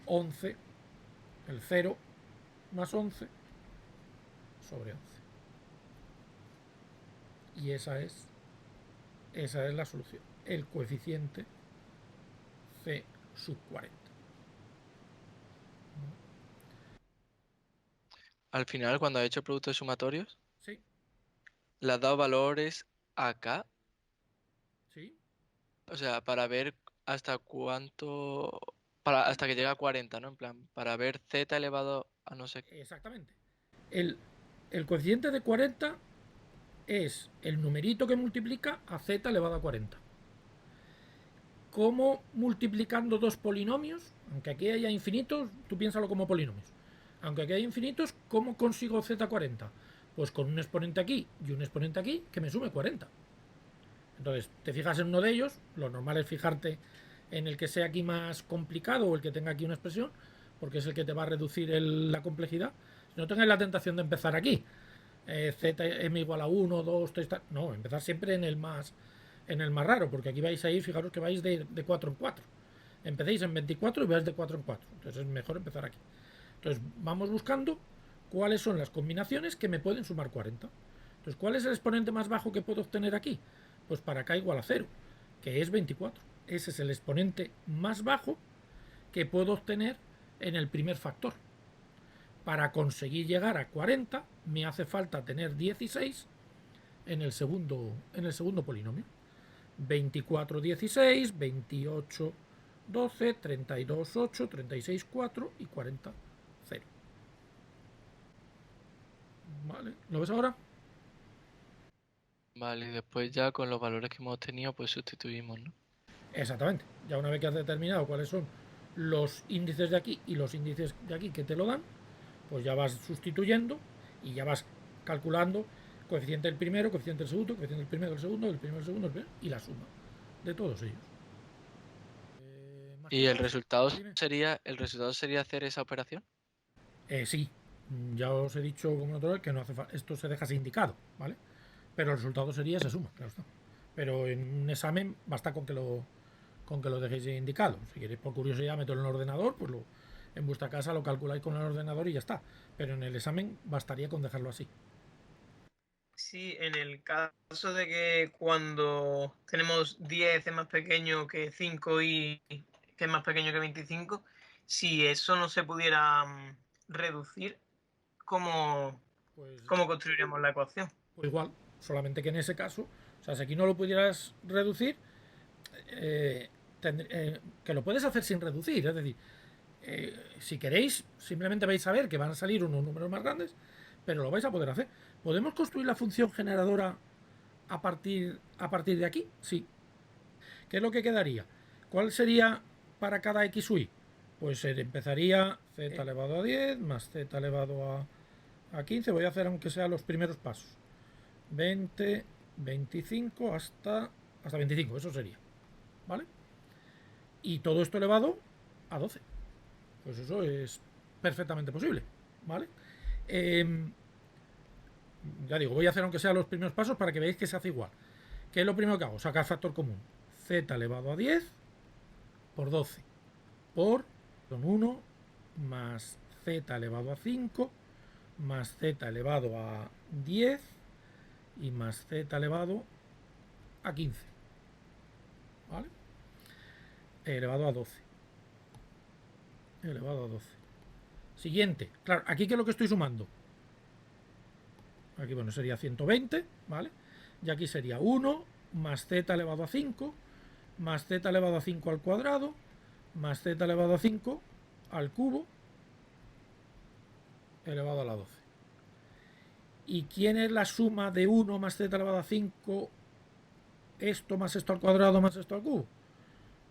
11, el 0 más 11 sobre 11. Y esa es la solución, el coeficiente C sub 40. Al final, cuando has hecho productos sumatorios, Sí, le has dado valores acá, sí, o sea, para ver hasta cuánto, hasta que llega a 40, ¿no? En plan, para ver z elevado a no sé qué. exactamente. El coeficiente de 40 es el numerito que multiplica a z elevado a 40. ¿Cómo multiplicando dos polinomios? Aunque aquí haya infinitos, tú piénsalo como polinomios. Aunque aquí haya infinitos, ¿cómo consigo z40? Pues con un exponente aquí y un exponente aquí que me sume 40. Entonces, te fijas en uno de ellos, lo normal es fijarte en el que sea aquí más complicado o el que tenga aquí una expresión, porque es el que te va a reducir la complejidad. Si no tengáis la tentación de empezar aquí, zm igual a 1, 2, 3, no, empezar siempre en el más raro, porque aquí vais a ir, fijaros que vais de 4 en 4. Empecéis en 24 y vais de 4 en 4. Entonces es mejor empezar aquí. Entonces vamos buscando cuáles son las combinaciones que me pueden sumar 40. Entonces, ¿cuál es el exponente más bajo que puedo obtener aquí? Pues para acá igual a 0, que es 24. Ese es el exponente más bajo que puedo obtener en el primer factor. Para conseguir llegar a 40 me hace falta tener 16 en el segundo polinomio. 24, 16, 28, 12, 32, 8, 36, 4 y 40, 0. ¿Vale? ¿Lo ves ahora? Vale, y después ya con los valores que hemos obtenido, pues sustituimos, ¿no? Exactamente. Ya una vez que has determinado cuáles son los índices de aquí y los índices de aquí que te lo dan, pues ya vas sustituyendo y ya vas calculando coeficiente del primero, coeficiente del segundo, coeficiente del primero, del segundo, del primero, del segundo, y la suma de todos ellos. ¿Y el resultado Dime. sería hacer esa operación? Sí, ya os he dicho como otra vez que no hace falta, esto se deja así indicado, ¿vale? Pero el resultado sería se suma, claro está. Pero en un examen basta con que lo dejéis indicado. Si queréis por curiosidad meterlo en el ordenador, pues en vuestra casa lo calculáis con el ordenador y ya está. Pero en el examen bastaría con dejarlo así. Sí, en el caso de que cuando tenemos 10 es más pequeño que 5 y que es más pequeño que 25, si eso no se pudiera reducir, ¿cómo Pues, construiríamos la ecuación? pues igual, solamente que en ese caso, o sea, si aquí no lo pudieras reducir, que lo puedes hacer sin reducir, es decir, si queréis, simplemente vais a ver que van a salir unos números más grandes, pero lo vais a poder hacer. ¿Podemos construir la función generadora a partir de aquí? Sí. ¿Qué es lo que quedaría? ¿Cuál sería para cada x u y? Pues empezaría z elevado a 10 más z elevado a 15. Voy a hacer aunque sea los primeros pasos. 20, 25 hasta 25, eso sería. ¿Vale? Y todo esto elevado a 12. Pues eso es perfectamente posible. ¿Vale? Ya digo, voy a hacer aunque sea los primeros pasos para que veáis que se hace igual. ¿Qué es lo primero que hago? Sacar factor común. Z elevado a 10 por 12 por 1 más z elevado a 5 más z elevado a 10 y más z elevado a 15. ¿Vale? Elevado a 12. Elevado a 12. Siguiente. Claro, aquí ¿qué es lo que estoy sumando? Aquí, bueno, sería 120, ¿vale? Y aquí sería 1 más z elevado a 5 más z elevado a 5 al cuadrado más z elevado a 5 al cubo elevado a la 12. ¿Y quién es la suma de 1 más z elevado a 5, esto más esto al cuadrado más esto al cubo?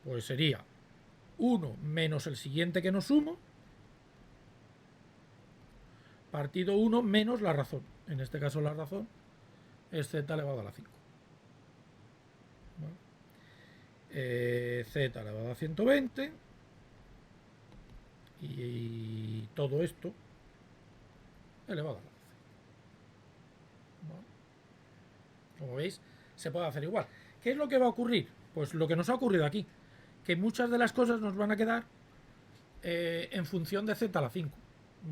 Pues sería 1 menos el siguiente que no sumo, partido 1 menos la razón. En este caso la razón es z elevado a la 5. ¿Vale? Z elevado a 120 y todo esto elevado a la 12. ¿Vale? Como veis, se puede hacer igual. ¿Qué es lo que va a ocurrir? Pues lo que nos ha ocurrido aquí, que muchas de las cosas nos van a quedar en función de z a la 5.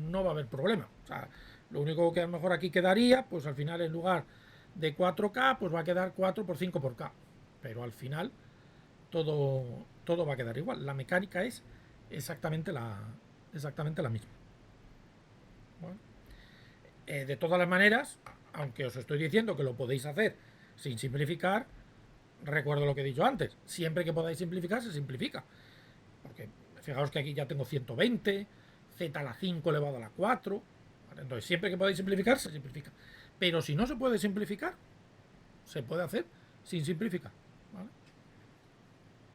No va a haber problema. O sea, lo único que a lo mejor aquí quedaría, pues al final en lugar de 4K, pues va a quedar 4 por 5 por K. Pero al final todo va a quedar igual. La mecánica es exactamente la misma. ¿Vale? De todas las maneras, aunque os estoy diciendo que lo podéis hacer sin simplificar, recuerdo lo que he dicho antes. Siempre que podáis simplificar, se simplifica. Porque fijaos que aquí ya tengo 120, z a la 5 elevado a la 4. ¿Vale? Entonces, siempre que podáis simplificar, se simplifica. Pero si no se puede simplificar, se puede hacer sin simplificar. ¿Vale?